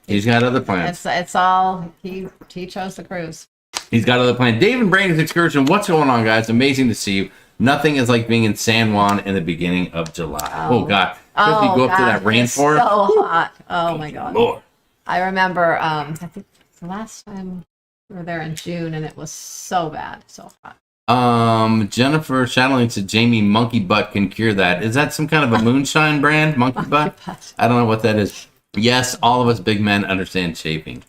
He's got other plans. It's all, he chose the cruise. He's got other plans. Dave and Brandon's excursion. What's going on, guys? Amazing to see you. Nothing is like being in San Juan in the beginning of July. Oh God. Especially go up to that rainforest. So hot. Oh my God. Lord. I remember, I think the last time we were there in June and it was so bad. So hot. Jennifer Shadowling said Jamie Monkey Butt can cure that. Is that some kind of a moonshine brand? Monkey Butt? I don't know what that is. Yes, all of us big men understand chafing.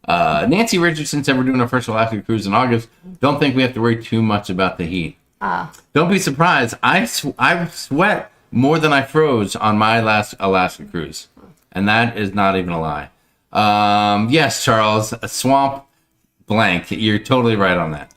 Nancy Richardson said we're doing our first Alaska cruise in August. Don't think we have to worry too much about the heat. Don't be surprised. I sweat more than I froze on my last Alaska cruise. And that is not even a lie. Yes, Charles, a swamp blank. You're totally right on that.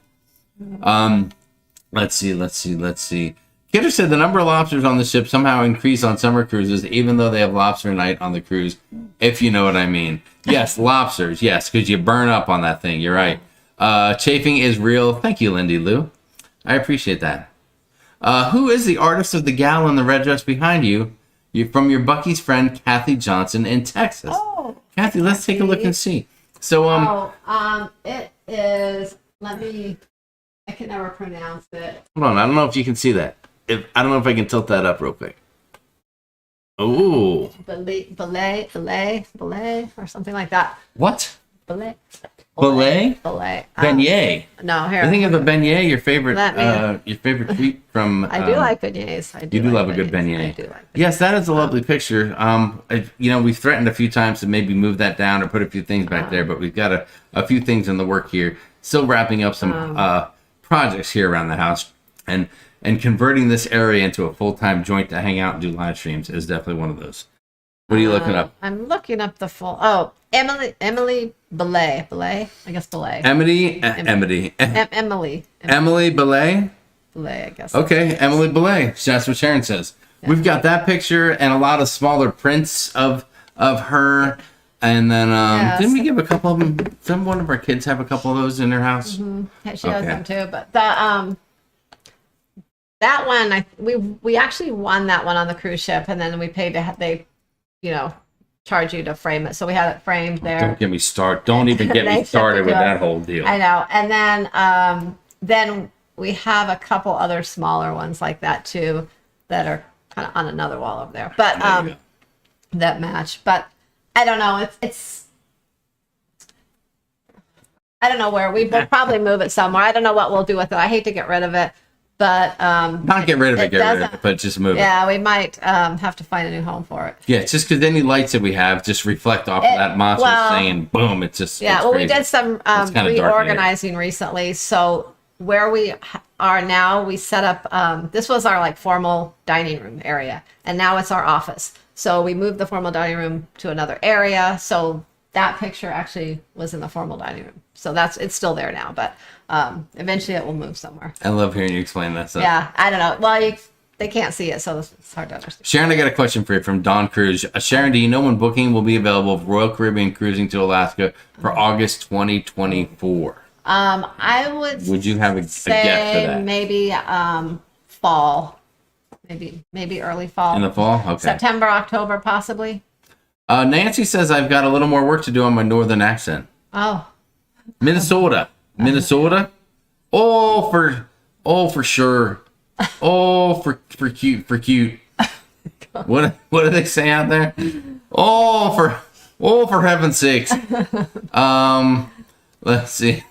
Let's see. Kidder said the number of lobsters on the ship somehow increase on summer cruises, even though they have lobster night on the cruise, if you know what I mean. Yes, lobsters. Yes, because you burn up on that thing. You're right. Chafing is real. Thank you, Lindy Lou. I appreciate that. Who is the artist of the gal in the red dress behind you? from your Bucky's friend Kathy Johnson in Texas. Oh, Kathy, let's take a look and see. So it is. I can never pronounce it. hold on, I don't know if you can see that. I don't know if I can tilt that up real quick. Ooh. Belay, or something like that. What? Belay. Belay? Beignet. Beignet. No, here. I think of a beignet, your favorite treat from. I do like beignets. You do love a good beignet. I do like beignets. Yes, that is a lovely picture. We've threatened a few times to maybe move that down or put a few things back there, but we've got a few things in the work here. Still wrapping up some projects here around the house, and converting this area into a full-time joint to hang out and do live streams is definitely one of those. What are you looking up? I'm looking up the full. Oh, Emily Belay. I guess Belay. Emily Emily Belay. Belay, I guess. Okay, Emily Belay. That's what Sharon says. Yeah. We've got that picture and a lot of smaller prints of her. And then didn't we give a couple of them? Didn't one of our kids have a couple of those in their house? Mm-hmm. Yeah, she has them too. But the that one, we actually won that one on the cruise ship, and then we paid they charge you to frame it. So we had it framed there. Don't get me started. Don't even get me started with that whole deal. I know. And then we have a couple other smaller ones like that too that are kind of on another wall over there. But that match. But I don't know. It's I don't know where. We'll probably move it somewhere. I don't know what we'll do with it. I hate to get rid of it. But not get rid of it, but just move it. Yeah, we might have to find a new home for it. Yeah, it's just because any lights that we have just reflect off of that monster thing, and boom, it's just we did some reorganizing recently. So where we are now, we set up. This was our formal dining room area, and now it's our office. So we moved the formal dining room to another area. So that picture actually was in the formal dining room. So it's still there now, but eventually it will move somewhere. I love hearing you explain that stuff. Yeah, I don't know. Well, they can't see it, so it's hard to understand. Sharon, I got a question for you from Don Cruz. Sharon, do you know when booking will be available for Royal Caribbean cruising to Alaska for August 2024? Would you have a guess for that? Maybe fall, maybe early fall. In the fall, okay. September, October, possibly. Nancy says I've got a little more work to do on my northern accent. Oh. Minnesota. Oh, for sure. Oh, for cute. What do they say out there? Oh, for heaven's sakes. Let's see.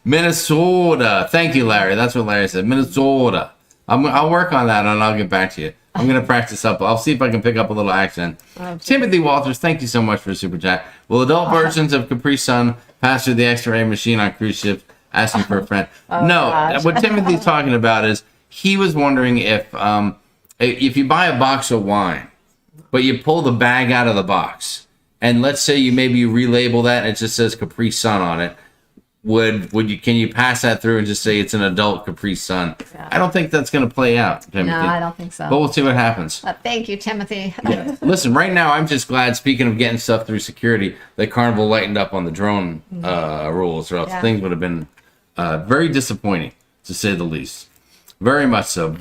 Minnesota. Thank you, Larry. That's what Larry said. Minnesota. I'll work on that and I'll get back to you. I'm going to practice up. I'll see if I can pick up a little accent. Timothy Walters, thank you so much for the super chat. Will adult versions of Capri Sun pass through the X-ray machine on cruise ships? Asking for a friend. No, gosh. What Timothy's talking about is he was wondering if you buy a box of wine, but you pull the bag out of the box, and let's say you relabel that and it just says Capri Sun on it. Can you pass that through and just say it's an adult Capri Sun? Yeah. I don't think that's going to play out, Timothy. No, I don't think so. But we'll see what happens. Thank you, Timothy. Yeah. Listen, right now I'm just glad, speaking of getting stuff through security, that Carnival lightened up on the drone rules, or else things would have been very disappointing, to say the least. Very much so.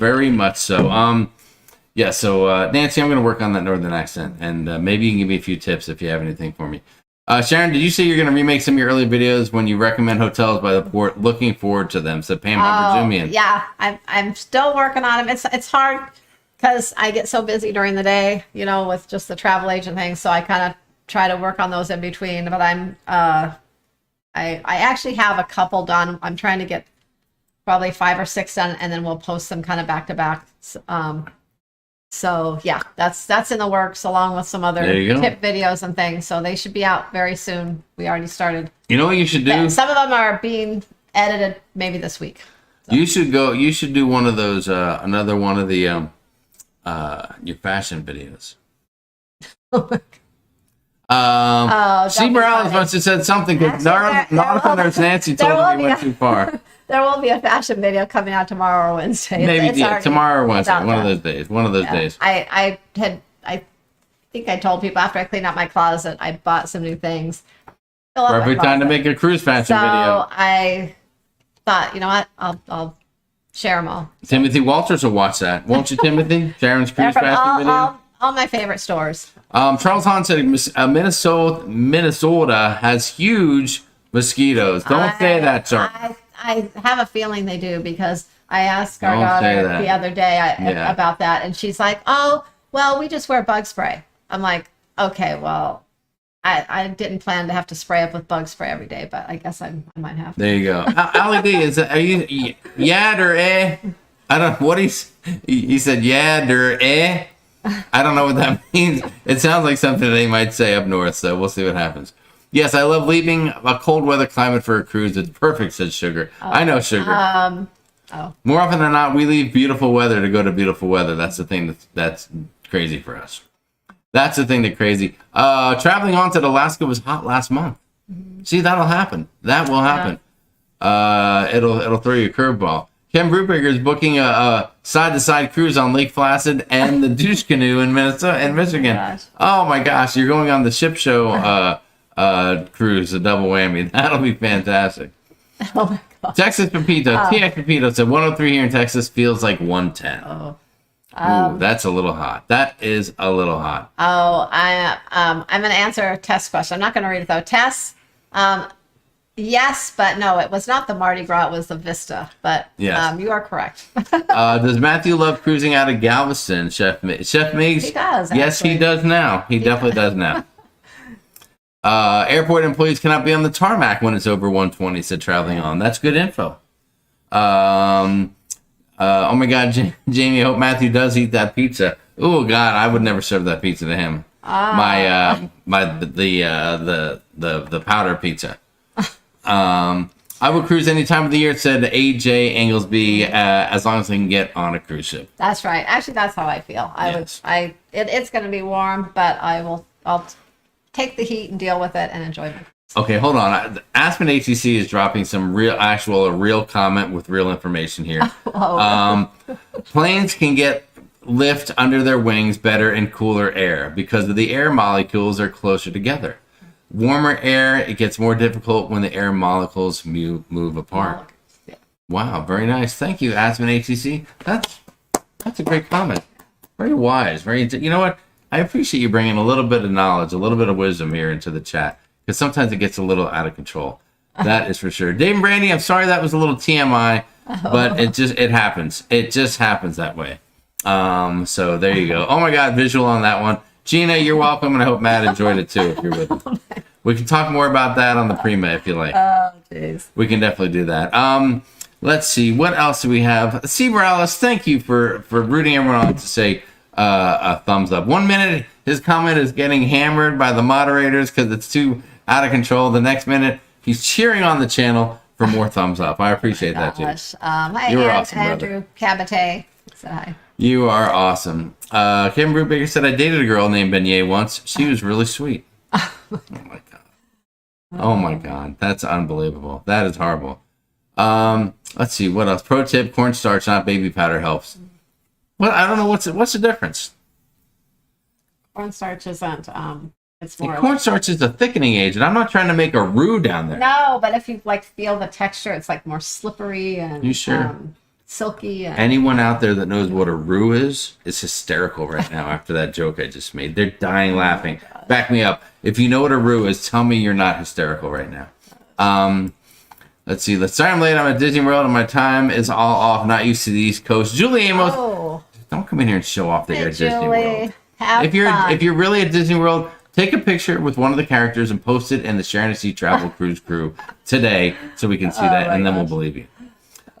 So Nancy, I'm going to work on that northern accent, and maybe you can give me a few tips if you have anything for me. Sharon, did you say you're going to remake some of your early videos when you recommend hotels by the port? Looking forward to them. So Pam Humberzumian. Yeah, I'm still working on them. It's hard because I get so busy during the day, with just the travel agent thing. So I kind of try to work on those in between. But I actually have a couple done. I'm trying to get probably 5 or 6 done, and then we'll post them kind of back to back. So yeah, that's in the works, along with some other tip videos and things. So they should be out very soon. We already started. You know what you should do? Yeah, some of them are being edited maybe this week. So. You should do one of those. Another one of the your fashion videos. C. Morales must have said something because Nurse Nancy told me we went too far. There will be a fashion video coming out tomorrow or Wednesday. Maybe tomorrow or Wednesday. One of those days. I think I told people after I cleaned out my closet, I bought some new things. Perfect time to make a cruise fashion video. So I thought, you know what? I'll share them all. Timothy Walters will watch that, won't you, Timothy? Sharon's cruise fashion video. All my favorite stores. Charles Hahn said Minnesota has huge mosquitoes. Don't say that, Charles. I have a feeling they do because I asked our Don't say daughter that. the other day Yeah. about that, and she's like, "Oh, well, we just wear bug spray." I'm like, "Okay, well, I didn't plan to have to spray up with bug spray every day, but I guess I might have to." There you go. Ali D, are you yad or eh? I don't know what he said. Yad or eh? I don't know what that means. It sounds like something they might say up north, so we'll see what happens. Yes, I love leaving a cold weather climate for a cruise. It's perfect, said Sugar. I know, Sugar. More often than not, we leave beautiful weather to go to beautiful weather. That's the thing that's crazy for us. That's the thing that's crazy. Traveling on to Alaska was hot last month. See, that'll happen. That will happen. It'll throw you a curveball. Ken Brubaker is booking a side-to-side cruise on Lake Placid and the douche canoe in Minnesota and Michigan. Gosh. Oh my gosh, you're going on the ship show cruise, a double whammy. That'll be fantastic. Oh my god. Texas Pepito, TX Pepito said 103 here in Texas feels like 110. Ooh, that's a little hot. That is a little hot. I'm going to answer a Tess question. I'm not going to read it though. Tess, yes, but no, it was not the Mardi Gras. It was the Vista. But Yes. you are correct. Does Matthew love cruising out of Galveston, Chef Miggs? He does. Yes, he actually. does now. He definitely does now. Airport employees cannot be on the tarmac when it's over 120, said Traveling On. That's good info. Oh my God, Jamie, I hope Matthew does eat that pizza. Oh God, I would never serve that pizza to him. The powder pizza. I will cruise any time of the year, said AJ Anglesby, as long as I can get on a cruise ship. That's right. Actually, that's how I feel. Yes. It's going to be warm, but I'll take the heat and deal with it and enjoy it. Okay, hold on. Aspen ATC is dropping some real comment with real information here. Planes can get lift under their wings better in cooler air because of the air molecules are closer together. Warmer air, it gets more difficult when the air molecules move apart. Yeah. Wow, very nice. Thank you, Aspen ATC. That's a great comment. Very wise. You know what? I appreciate you bringing a little bit of knowledge, a little bit of wisdom here into the chat. Because sometimes it gets a little out of control. That is for sure. Dave and Brandy, I'm sorry that was a little TMI, but it happens. It just happens that way. So there you go. Oh my God, visual on that one. Gina, you're welcome, and I hope Matt enjoyed it too if you're with me. We can talk more about that on the pre-med if you like. Oh, jeez. We can definitely do that. Let's see. What else do we have? C. Morales, thank you for rooting everyone on to say a thumbs up. 1 minute, his comment is getting hammered by the moderators because it's too out of control. The next minute, he's cheering on the channel for more thumbs up. I appreciate that, too. Hi, You were awesome, Andrew Cabate. Say hi. You are awesome. Kim Brubaker said, I dated a girl named Beignet once. She was really sweet. Oh, my God. Oh, my God. That's unbelievable. That is horrible. Let's see. What else? Pro tip, cornstarch, not baby powder helps. Well, I don't know. What's the difference? Cornstarch isn't, it's more Cornstarch is a thickening agent. I'm not trying to make a roux down there. No, but if you feel the texture, it's more slippery and You sure? Silky. And Anyone out there that knows what a roux is hysterical right now after that joke I just made. They're dying laughing. Back me up. If you know what a roux is, tell me you're not hysterical right now. Let's see. Sorry I'm late. I'm at Disney World and my time is all off. Not used to the East Coast. Julie Amos. Oh, Don't come in here and show off that you're at Disney Julie, World. have If you're fun. if you're really at Disney World, take a picture with one of the characters and post it in the Sharonatsea Travel Cruise Crew today so we can see that, my and then we'll gosh. believe you.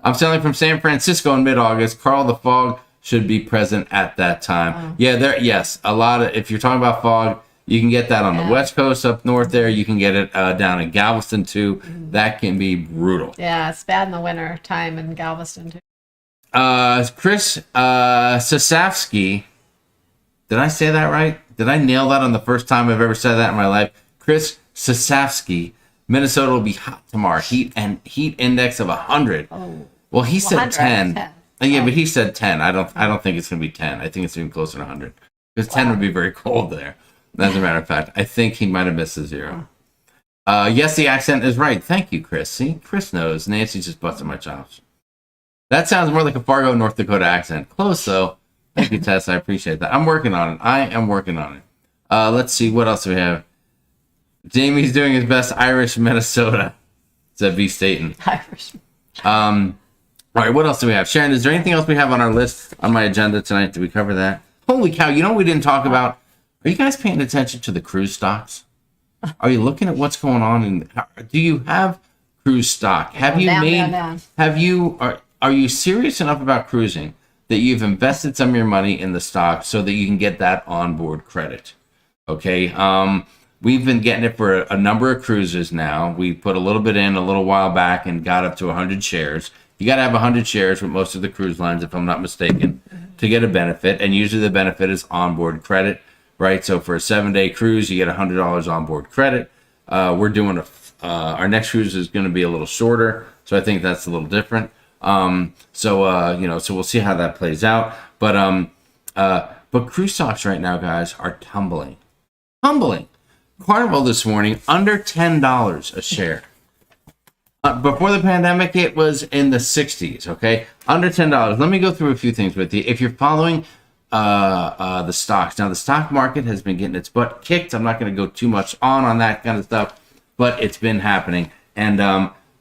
I'm sailing from San Francisco in mid-August. Carl the Fog should be present at that time. Yes, a lot of, if you're talking about fog, you can get that on the West Coast up north there. You can get it down in Galveston too. That can be brutal. Yeah, it's bad in the winter time in Galveston too. Chris Sasavsky, did I say that right? Did I nail that on the first time I've ever said that in my life? Chris Sasavsky, Minnesota will be hot tomorrow. Heat index of 100. Oh. Well, he said 100, 10. 10. Yeah, but he said 10. I don't think it's going to be 10. I think it's even closer to 100. Because 10 would be very cold there. As a matter of fact, I think he might have missed the zero. Yes, the accent is right. Thank you, Chris. See, Chris knows. Nancy just busted my chops. That sounds more like a Fargo, North Dakota accent. Close, though. Thank you, Tess. I appreciate that. I'm working on it. I am working on it. Let's see. What else do we have? Jamie's doing his best Irish Minnesota. Said V Staten. Irish. All right. What else do we have? Sharon, is there anything else we have on our list on my agenda tonight? Did we cover that? Holy cow. You know what we didn't talk about? Are you guys paying attention to the cruise stocks? Are you looking at what's going on? And do you have cruise stock? Have you down. Have you? Are you serious enough about cruising that you've invested some of your money in the stock so that you can get that onboard credit? Okay. We've been getting it for a number of cruises now. We put a little bit in a little while back and got up to 100 shares. You got to have 100 shares with most of the cruise lines, if I'm not mistaken, to get a benefit. And usually the benefit is onboard credit, right? So for a 7-day cruise, you get $100 onboard credit. We're doing our next cruise is going to be a little shorter, so I think that's a little different. So we'll see how that plays out. But cruise stocks right now, guys, are tumbling. Carnival this morning, under $10 a share. Before the pandemic, it was in the 60s, okay? Under $10. Let me go through a few things with you. If you're following the stocks. Now, the stock market has been getting its butt kicked. I'm not going to go too much on that kind of stuff, but it's been happening. And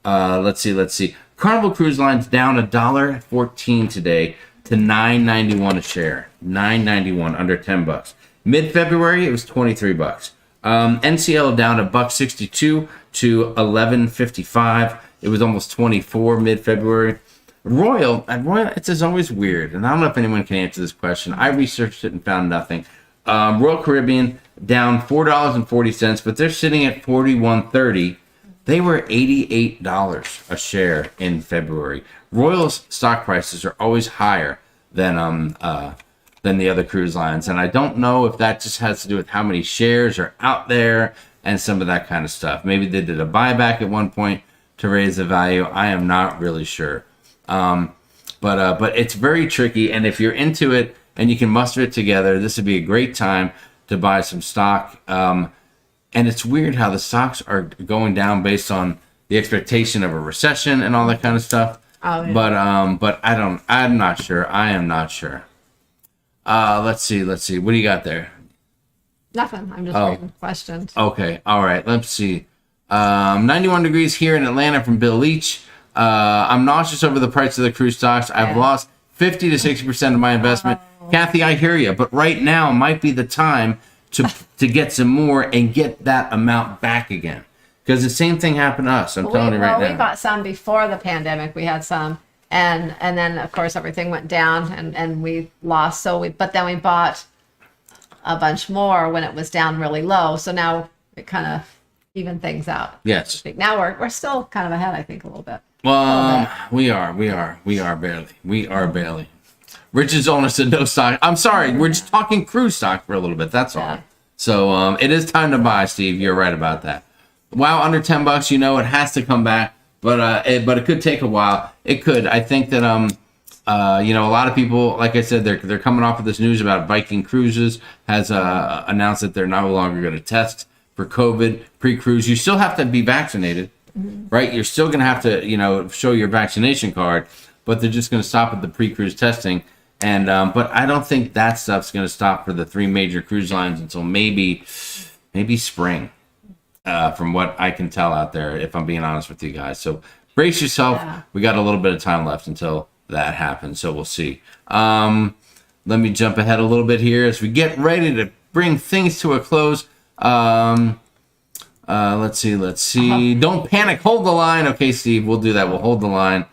let's see. Carnival Cruise Line's down $1.14 today to $9.91 a share. $9.91, under $10. Mid-February, it was $23. NCL down $1.62 to $11.55. It was almost 24 mid-February. Royal, it's as always weird, and I don't know if anyone can answer this question. I researched it and found nothing. Royal Caribbean down $4.40, but they're sitting at $41.30. They were $88 a share in February. Royal's stock prices are always higher than the other cruise lines, and I don't know if that just has to do with how many shares are out there and some of that kind of stuff. Maybe they did a buyback at one point to raise the value. I am not really sure. But it's very tricky, and if you're into it and you can muster it together, this would be a great time to buy some stock. And it's weird how the stocks are going down based on the expectation of a recession and all that kind of stuff. Oh, yeah. But I'm not sure. I am not sure. Let's see. What do you got there? Nothing. I'm just reading questions. Okay. All right. Let's see. 91 degrees here in Atlanta from Bill Leach. I'm nauseous over the price of the cruise stocks. I've lost 50 to 60% of my investment. Kathy, I hear you, but right now might be the time to get some more and get that amount back again. Because the same thing happened to us. I'm telling you right now. We bought some before the pandemic. We had some, and then of course everything went down and we lost. But then we bought a bunch more when it was down really low. So now it kind of evened things out. Yes. Now we're still kind of ahead, I think, a little bit. Well, we are barely. Richard's owner said no stock. I'm sorry, we're just talking cruise stock for a little bit. That's all. So it is time to buy, Steve. You're right about that. Wow, under $10. You know it has to come back, but it could take a while. It could. I think that a lot of people, like I said, they're coming off of this news about Viking Cruises has announced that they're no longer going to test for COVID pre-cruise. You still have to be vaccinated. Right, you're still going to have to, show your vaccination card, but they're just going to stop at the pre-cruise testing. And but I don't think that stuff's going to stop for the 3 major cruise lines until maybe spring, from what I can tell out there. If I'm being honest with you guys, so brace yourself. Yeah. We got a little bit of time left until that happens, so we'll see. Let me jump ahead a little bit here as we get ready to bring things to a close. Let's see. Don't panic. Hold the line. Okay, Steve, we'll do that. We'll hold the line.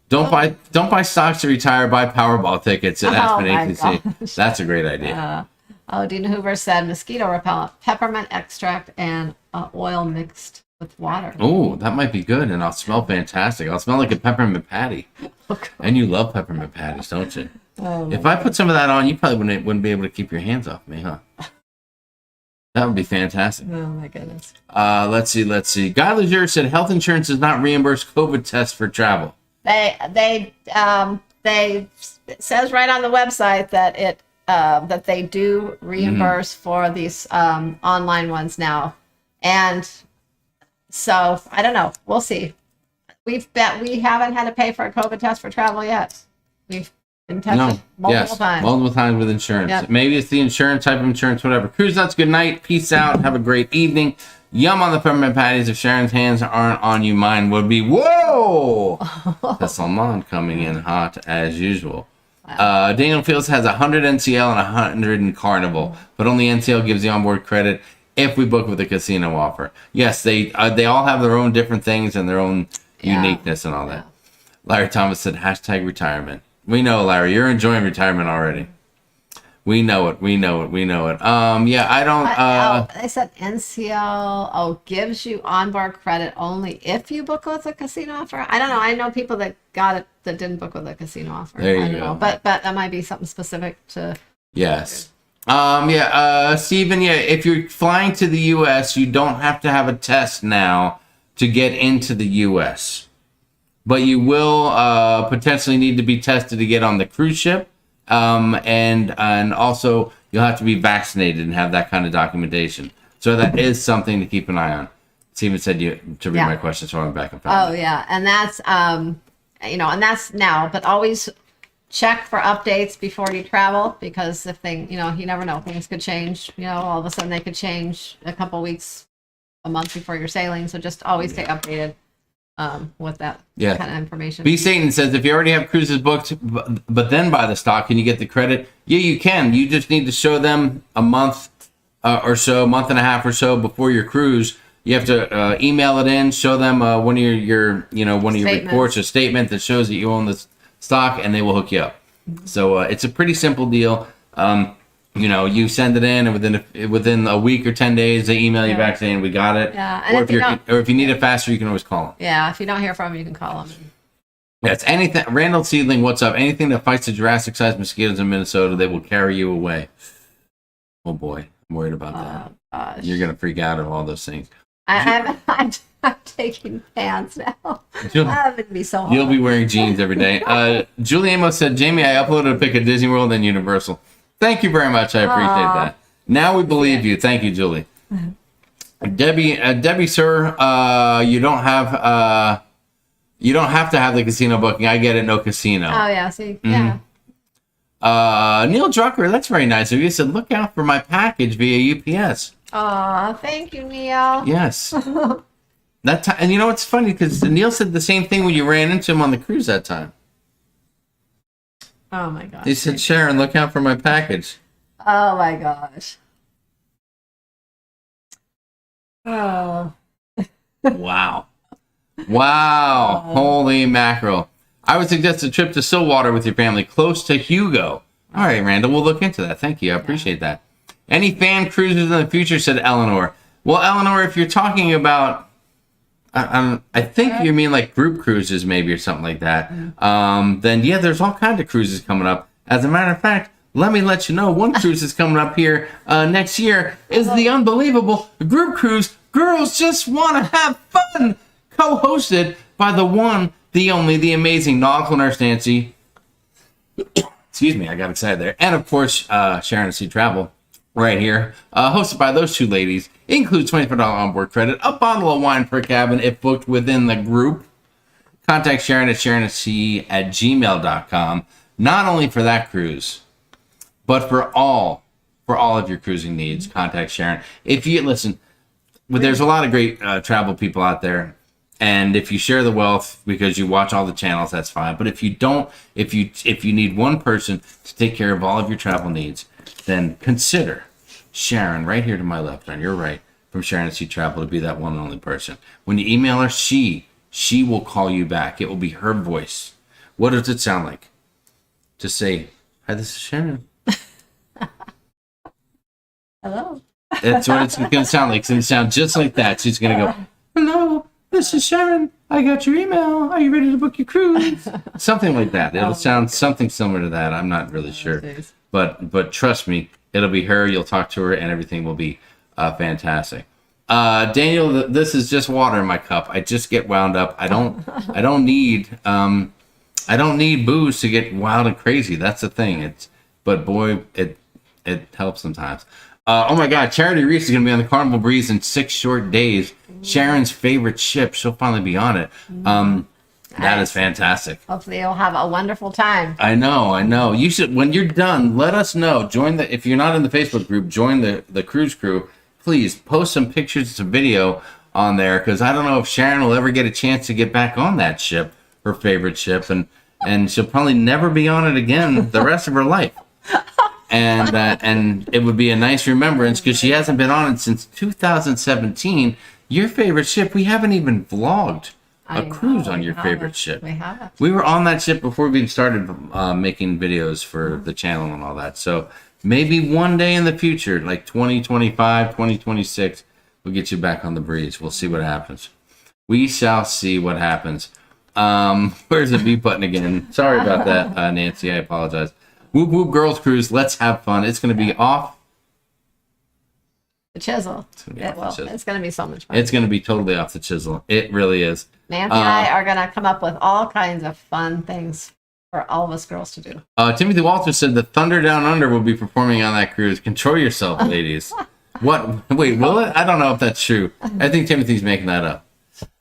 Don't buy stocks to retire. Buy Powerball tickets at Aspen ATC. That's a great idea. Dina Hoover said mosquito repellent, peppermint extract, and oil mixed with water. Oh, that might be good, and I'll smell fantastic. I'll smell like a peppermint patty. Okay. And you love peppermint patties, don't you? If I put some of that on, you probably wouldn't be able to keep your hands off me, huh? That would be fantastic. Oh my goodness. Let's see. Guy Lejeune said health insurance does not reimburse COVID tests for travel. They it says right on the website that that they do reimburse for these online ones now, and so I don't know. We'll see. We haven't had to pay for a COVID test for travel yet. Been tested multiple times. Multiple times with insurance. Yep. Maybe it's the insurance, type of insurance, whatever. Cruise nuts, good night. Peace out. Have a great evening. Yum on the peppermint patties. If Sharon's hands aren't on you, mine would be. Whoa! The salmon coming in hot as usual. Wow. Daniel Fields has 100 NCL and 100 in Carnival, but only NCL gives the onboard credit if we book with a casino offer. Yes, they all have their own different things and their own uniqueness and all that. Larry Thomas said, hashtag retirement. We know, Larry, you're enjoying retirement already. We know it. Yeah, I don't. They said NCL gives you onboard credit only if you book with a casino offer. I don't know. I know people that got it that didn't book with a casino offer. There you I don't go. know. But that might be something specific to. Yes. Stephen, if you're flying to the U.S., you don't have to have a test now to get into the U.S., but you will potentially need to be tested to get on the cruise ship, and also you'll have to be vaccinated and have that kind of documentation. So that is something to keep an eye on. Stephen said to read my question, so I'm back and found it. And that's and that's now, but always check for updates before you travel, because if you never know, things could change. All of a sudden they could change a couple weeks, a month before you're sailing. So just always stay updated with that kind of information. B. Satan says, if you already have cruises booked, but then buy the stock, can you get the credit? Yeah, you can. You just need to show them a month or so, month and a half or so before your cruise. You have to email it in, show them one of your reports, a statement that shows that you own this stock, and they will hook you up. So it's a pretty simple deal. You send it in, and within a week or 10 days, they email you back saying we got it. Yeah, and if you need it faster, you can always call them. Yeah, if you don't hear from them, you can call them. Yeah, it's anything. Randall Seedling, what's up? Anything that fights the Jurassic-sized mosquitoes in Minnesota, they will carry you away. Oh boy, I'm worried about that. Gosh. You're gonna freak out of all those things. I'm taking pants now. That would be so hard. You'll be wearing jeans every day. Julie Amos said, Jamie, I uploaded a pic of Disney World and Universal. Thank you very much. I appreciate that. Now we believe you. Thank you, Julie. Debbie, sir, you don't have to have the casino booking. I get it. No casino. Oh yeah. See. Mm-hmm. Yeah. Neil Drucker, that's very nice of you. Said, look out for my package via UPS. Thank you, Neil. Yes. That time, and it's funny because Neil said the same thing when you ran into him on the cruise that time. Oh my gosh. He said, Sharon, look out for my package. Oh my gosh. Oh. Wow. Holy mackerel. I would suggest a trip to Stillwater with your family, close to Hugo. All right, Randall, we'll look into that. Thank you. I appreciate that. Any fan cruises in the future, said Eleanor. Well, Eleanor, if you're talking about, I think you mean like group cruises maybe or something like that, then yeah, there's all kinds of cruises coming up. As a matter of fact, let me let you know, one cruise is coming up here next year is the unbelievable group cruise, Girls Just Want to Have Fun, co-hosted by the one, the only, the amazing nautical nurse Nancy. Excuse me, I got excited there. And of course, Sharonatsea Travel. Right here, hosted by those two ladies. Includes $25 onboard credit, a bottle of wine per cabin if booked within the group. Contact Sharon at sharonatsea@gmail.com. Not only for that cruise, but for all of your cruising needs. Contact Sharon. If you listen, there's a lot of great travel people out there, and if you share the wealth because you watch all the channels, that's fine. But if you don't, if you need one person to take care of all of your travel needs, then consider Sharon, right here to my left, on your right, from Sharonatsea Travel, to be that one and only person. When you email her, she will call you back. It will be her voice. What does it sound like? Just say, hi, this is Sharon. Hello. That's what it's going to sound like. It's going to sound just like that. She's going to go, hello, this is Sharon. I got your email. Are you ready to book your cruise? Something like that. It'll sound something similar to that. I'm not really sure. But trust me, it'll be her. You'll talk to her, and everything will be fantastic. Daniel, this is just water in my cup. I just get wound up. I don't need booze to get wild and crazy. That's the thing. But boy, it helps sometimes. Oh my God, Charity Reese is going to be on the Carnival Breeze in 6 short days. Sharon's favorite ship. She'll finally be on it. That is fantastic. Hopefully you'll have a wonderful time. I know. You should, when you're done, let us know. If you're not in the Facebook group, join the cruise crew. Please post some pictures, some video on there, because I don't know if Sharon will ever get a chance to get back on that ship, her favorite ship, and she'll probably never be on it again the rest of her life. And it would be a nice remembrance because she hasn't been on it since 2017. Your favorite ship, we haven't even vlogged a cruise on your favorite ship. We haven't. We were on that ship before we even started making videos for the channel and all that. So maybe one day in the future, like 2025, 2026, we'll get you back on the breeze. We'll see what happens. We shall see what happens. Where's the B button again? Sorry about that, Nancy. I apologize. Whoop Whoop Girls Cruise. Let's have fun. It's going to be off The chisel. It's going to be so much fun. It's going to be totally off the chisel. It really is. Nancy and I are going to come up with all kinds of fun things for all of us girls to do. Timothy Walter said the Thunder Down Under will be performing on that cruise. Control yourself, ladies. What? Wait, will it? I don't know if that's true. I think Timothy's making that up.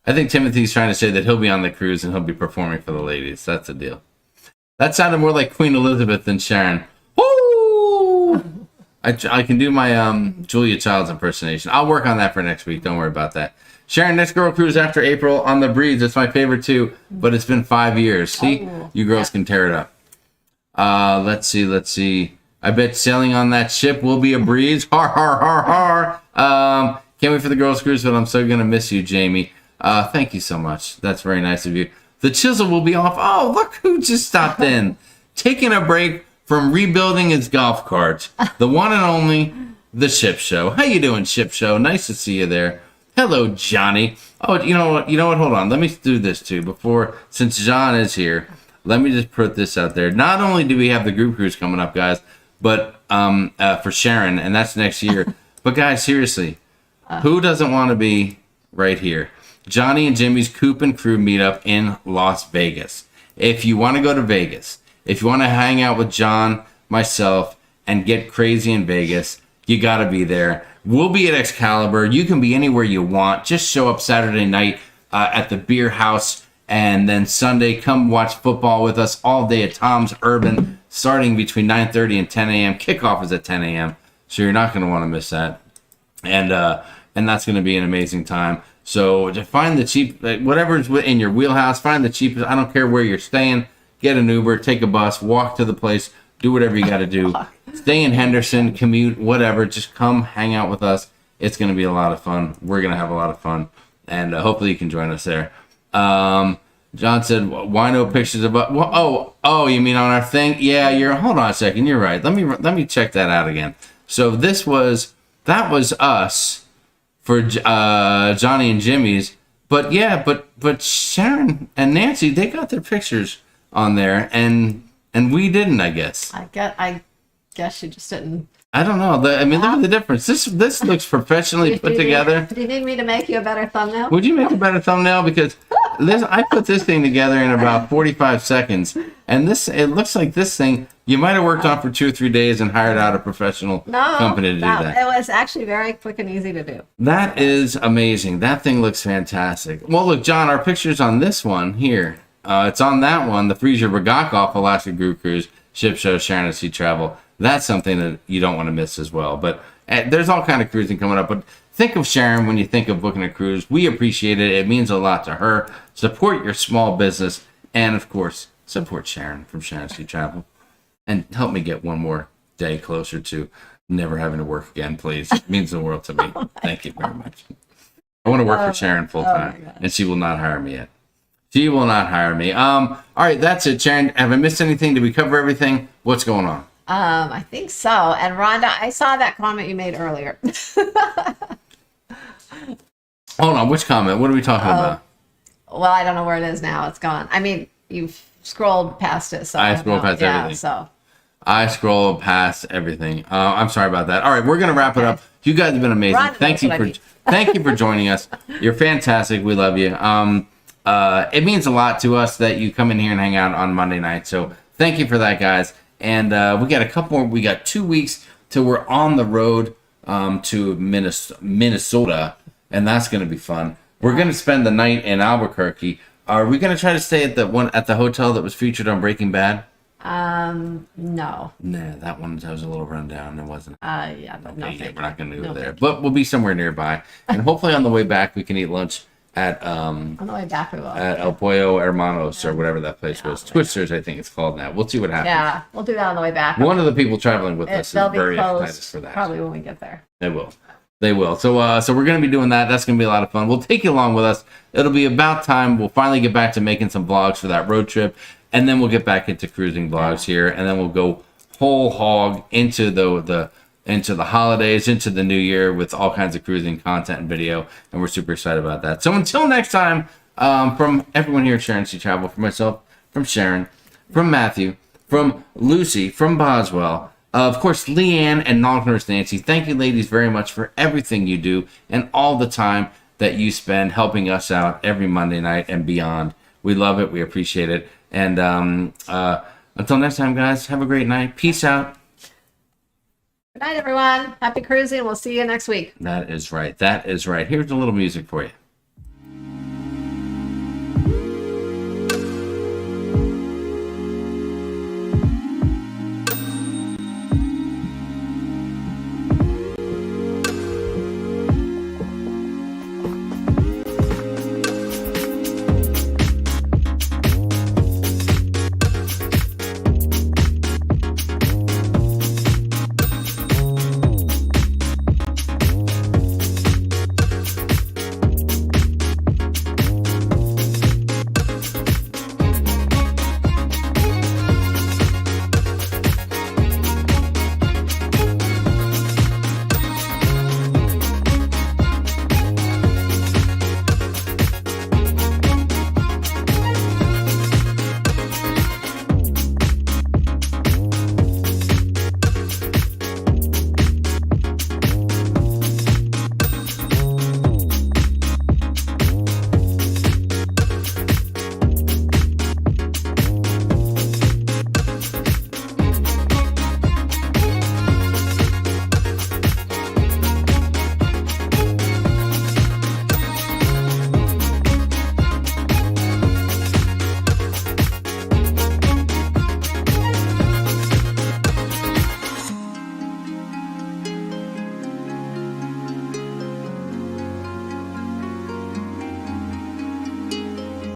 I think Timothy's trying to say that he'll be on the cruise and he'll be performing for the ladies. That's the deal. That sounded more like Queen Elizabeth than Sharon. Woo! I can do my Julia Childs impersonation. I'll work on that for next week. Don't worry about that. Sharon, next girl cruise after April on the breeze. It's my favorite too, but it's been 5 years. See, you girls can tear it up. Let's see. I bet sailing on that ship will be a breeze. Har har har har. Can't wait for the girls cruise, but I'm so gonna miss you, Jamie. Thank you so much. That's very nice of you. The chisel will be off. Oh, look who just stopped in. Taking a break from rebuilding his golf cart. The one and only, the Ship Show. How you doing, Ship Show? Nice to see you there. Hello, Johnny. Oh, you know what? Hold on. Let me do this too. Since John is here, let me just put this out there. Not only do we have the group cruise coming up, guys, but for Sharon, and that's next year. But guys, seriously, who doesn't want to be right here? Johnny and Jimmy's Coop and Crew meetup in Las Vegas. If you want to go to Vegas, if you want to hang out with John, myself, and get crazy in Vegas, you got to be there. We'll be at Excalibur. You can be anywhere you want. Just show up Saturday night at the Beer House, and then Sunday, come watch football with us all day at Tom's Urban, starting between 9:30 and 10 a.m. Kickoff is at 10 a.m., so you're not going to want to miss that. And that's going to be an amazing time. So to find the cheap, whatever's in your wheelhouse, find the cheapest. I don't care where you're staying. Get an Uber, take a bus, walk to the place, do whatever you got to do. Stay in Henderson, commute, whatever. Just come hang out with us. It's going to be a lot of fun. We're going to have a lot of fun. And hopefully you can join us there. John said, why no pictures of us? Well, oh, you mean on our thing? Yeah, hold on a second. You're right. Let me check that out again. So that was us for Johnny and Jimmy's. But yeah, but Sharon and Nancy, they got their pictures on there, and we didn't, I guess. I guess you just didn't. I don't know. Look at the difference. This looks professionally put together. Do you need me to make you a better thumbnail? Would you make a better thumbnail? Because I put this thing together in about 45 seconds, and it looks like this thing you might have worked on for 2 or 3 days and hired out a professional company to do that. It was actually very quick and easy to do. That is amazing. That thing looks fantastic. Well, look, John, our picture's on this one here. It's on that one, the Freezer Bergakov Alaska Group Cruise, Ship Show, Sharonatsea Travel. That's something that you don't want to miss as well. But there's all kind of cruising coming up. But think of Sharon when you think of booking a cruise. We appreciate it. It means a lot to her. Support your small business. And, of course, support Sharon from Sharonatsea Travel. And help me get one more day closer to never having to work again, please. It means the world to me. Thank you very much. I want to work for Sharon full time. And she will not hire me yet. She will not hire me. All right, that's it, Sharon. Have I missed anything? Did we cover everything? What's going on? I think so. And Rhonda, I saw that comment you made earlier. Hold on, which comment? What are we talking about? Well, I don't know where it is now. It's gone. I mean, you've scrolled past it. So I scrolled past everything. So I scrolled past everything. I'm sorry about that. All right, we're gonna wrap it up. You guys have been amazing. Rhonda, Thank you for joining us. You're fantastic. We love you. It means a lot to us that you come in here and hang out on Monday night. So thank you for that, guys. And we got a couple more. We got 2 weeks till we're on the road to Minnesota, and that's going to be fun. We're going to spend the night in Albuquerque Are we gonna try to stay at the hotel that was featured on Breaking Bad? No. Nah, that one was a little rundown. It wasn't. Yeah, but no, Okay, yeah, thank we're not you. gonna go No, there, thank you. but we'll be somewhere nearby, and hopefully on the way back we can eat lunch at On the way back, we will. El Pollo Hermanos or whatever that place was. Twisters, I think it's called now. We'll see what happens. Yeah, we'll do that on the way back. One of the people traveling with us is They'll be very excited closed for that. probably when we get there. They will. They will. So we're going to be doing that. That's going to be a lot of fun. We'll take you along with us. It'll be about time. We'll finally get back to making some vlogs for that road trip, and then we'll get back into cruising vlogs here, and then we'll go whole hog into the holidays, into the new year with all kinds of cruising content and video, and we're super excited about that. So until next time, from everyone here at Sharon Sea Travel, from myself, from Sharon, from Matthew, from Lucy, from Boswell, of course, Leanne and Nurse Nancy, thank you, ladies, very much for everything you do and all the time that you spend helping us out every Monday night and beyond. We love it. We appreciate it. And until next time, guys, have a great night. Peace out. Good night, everyone. Happy cruising. We'll see you next week. That is right. That is right. Here's a little music for you.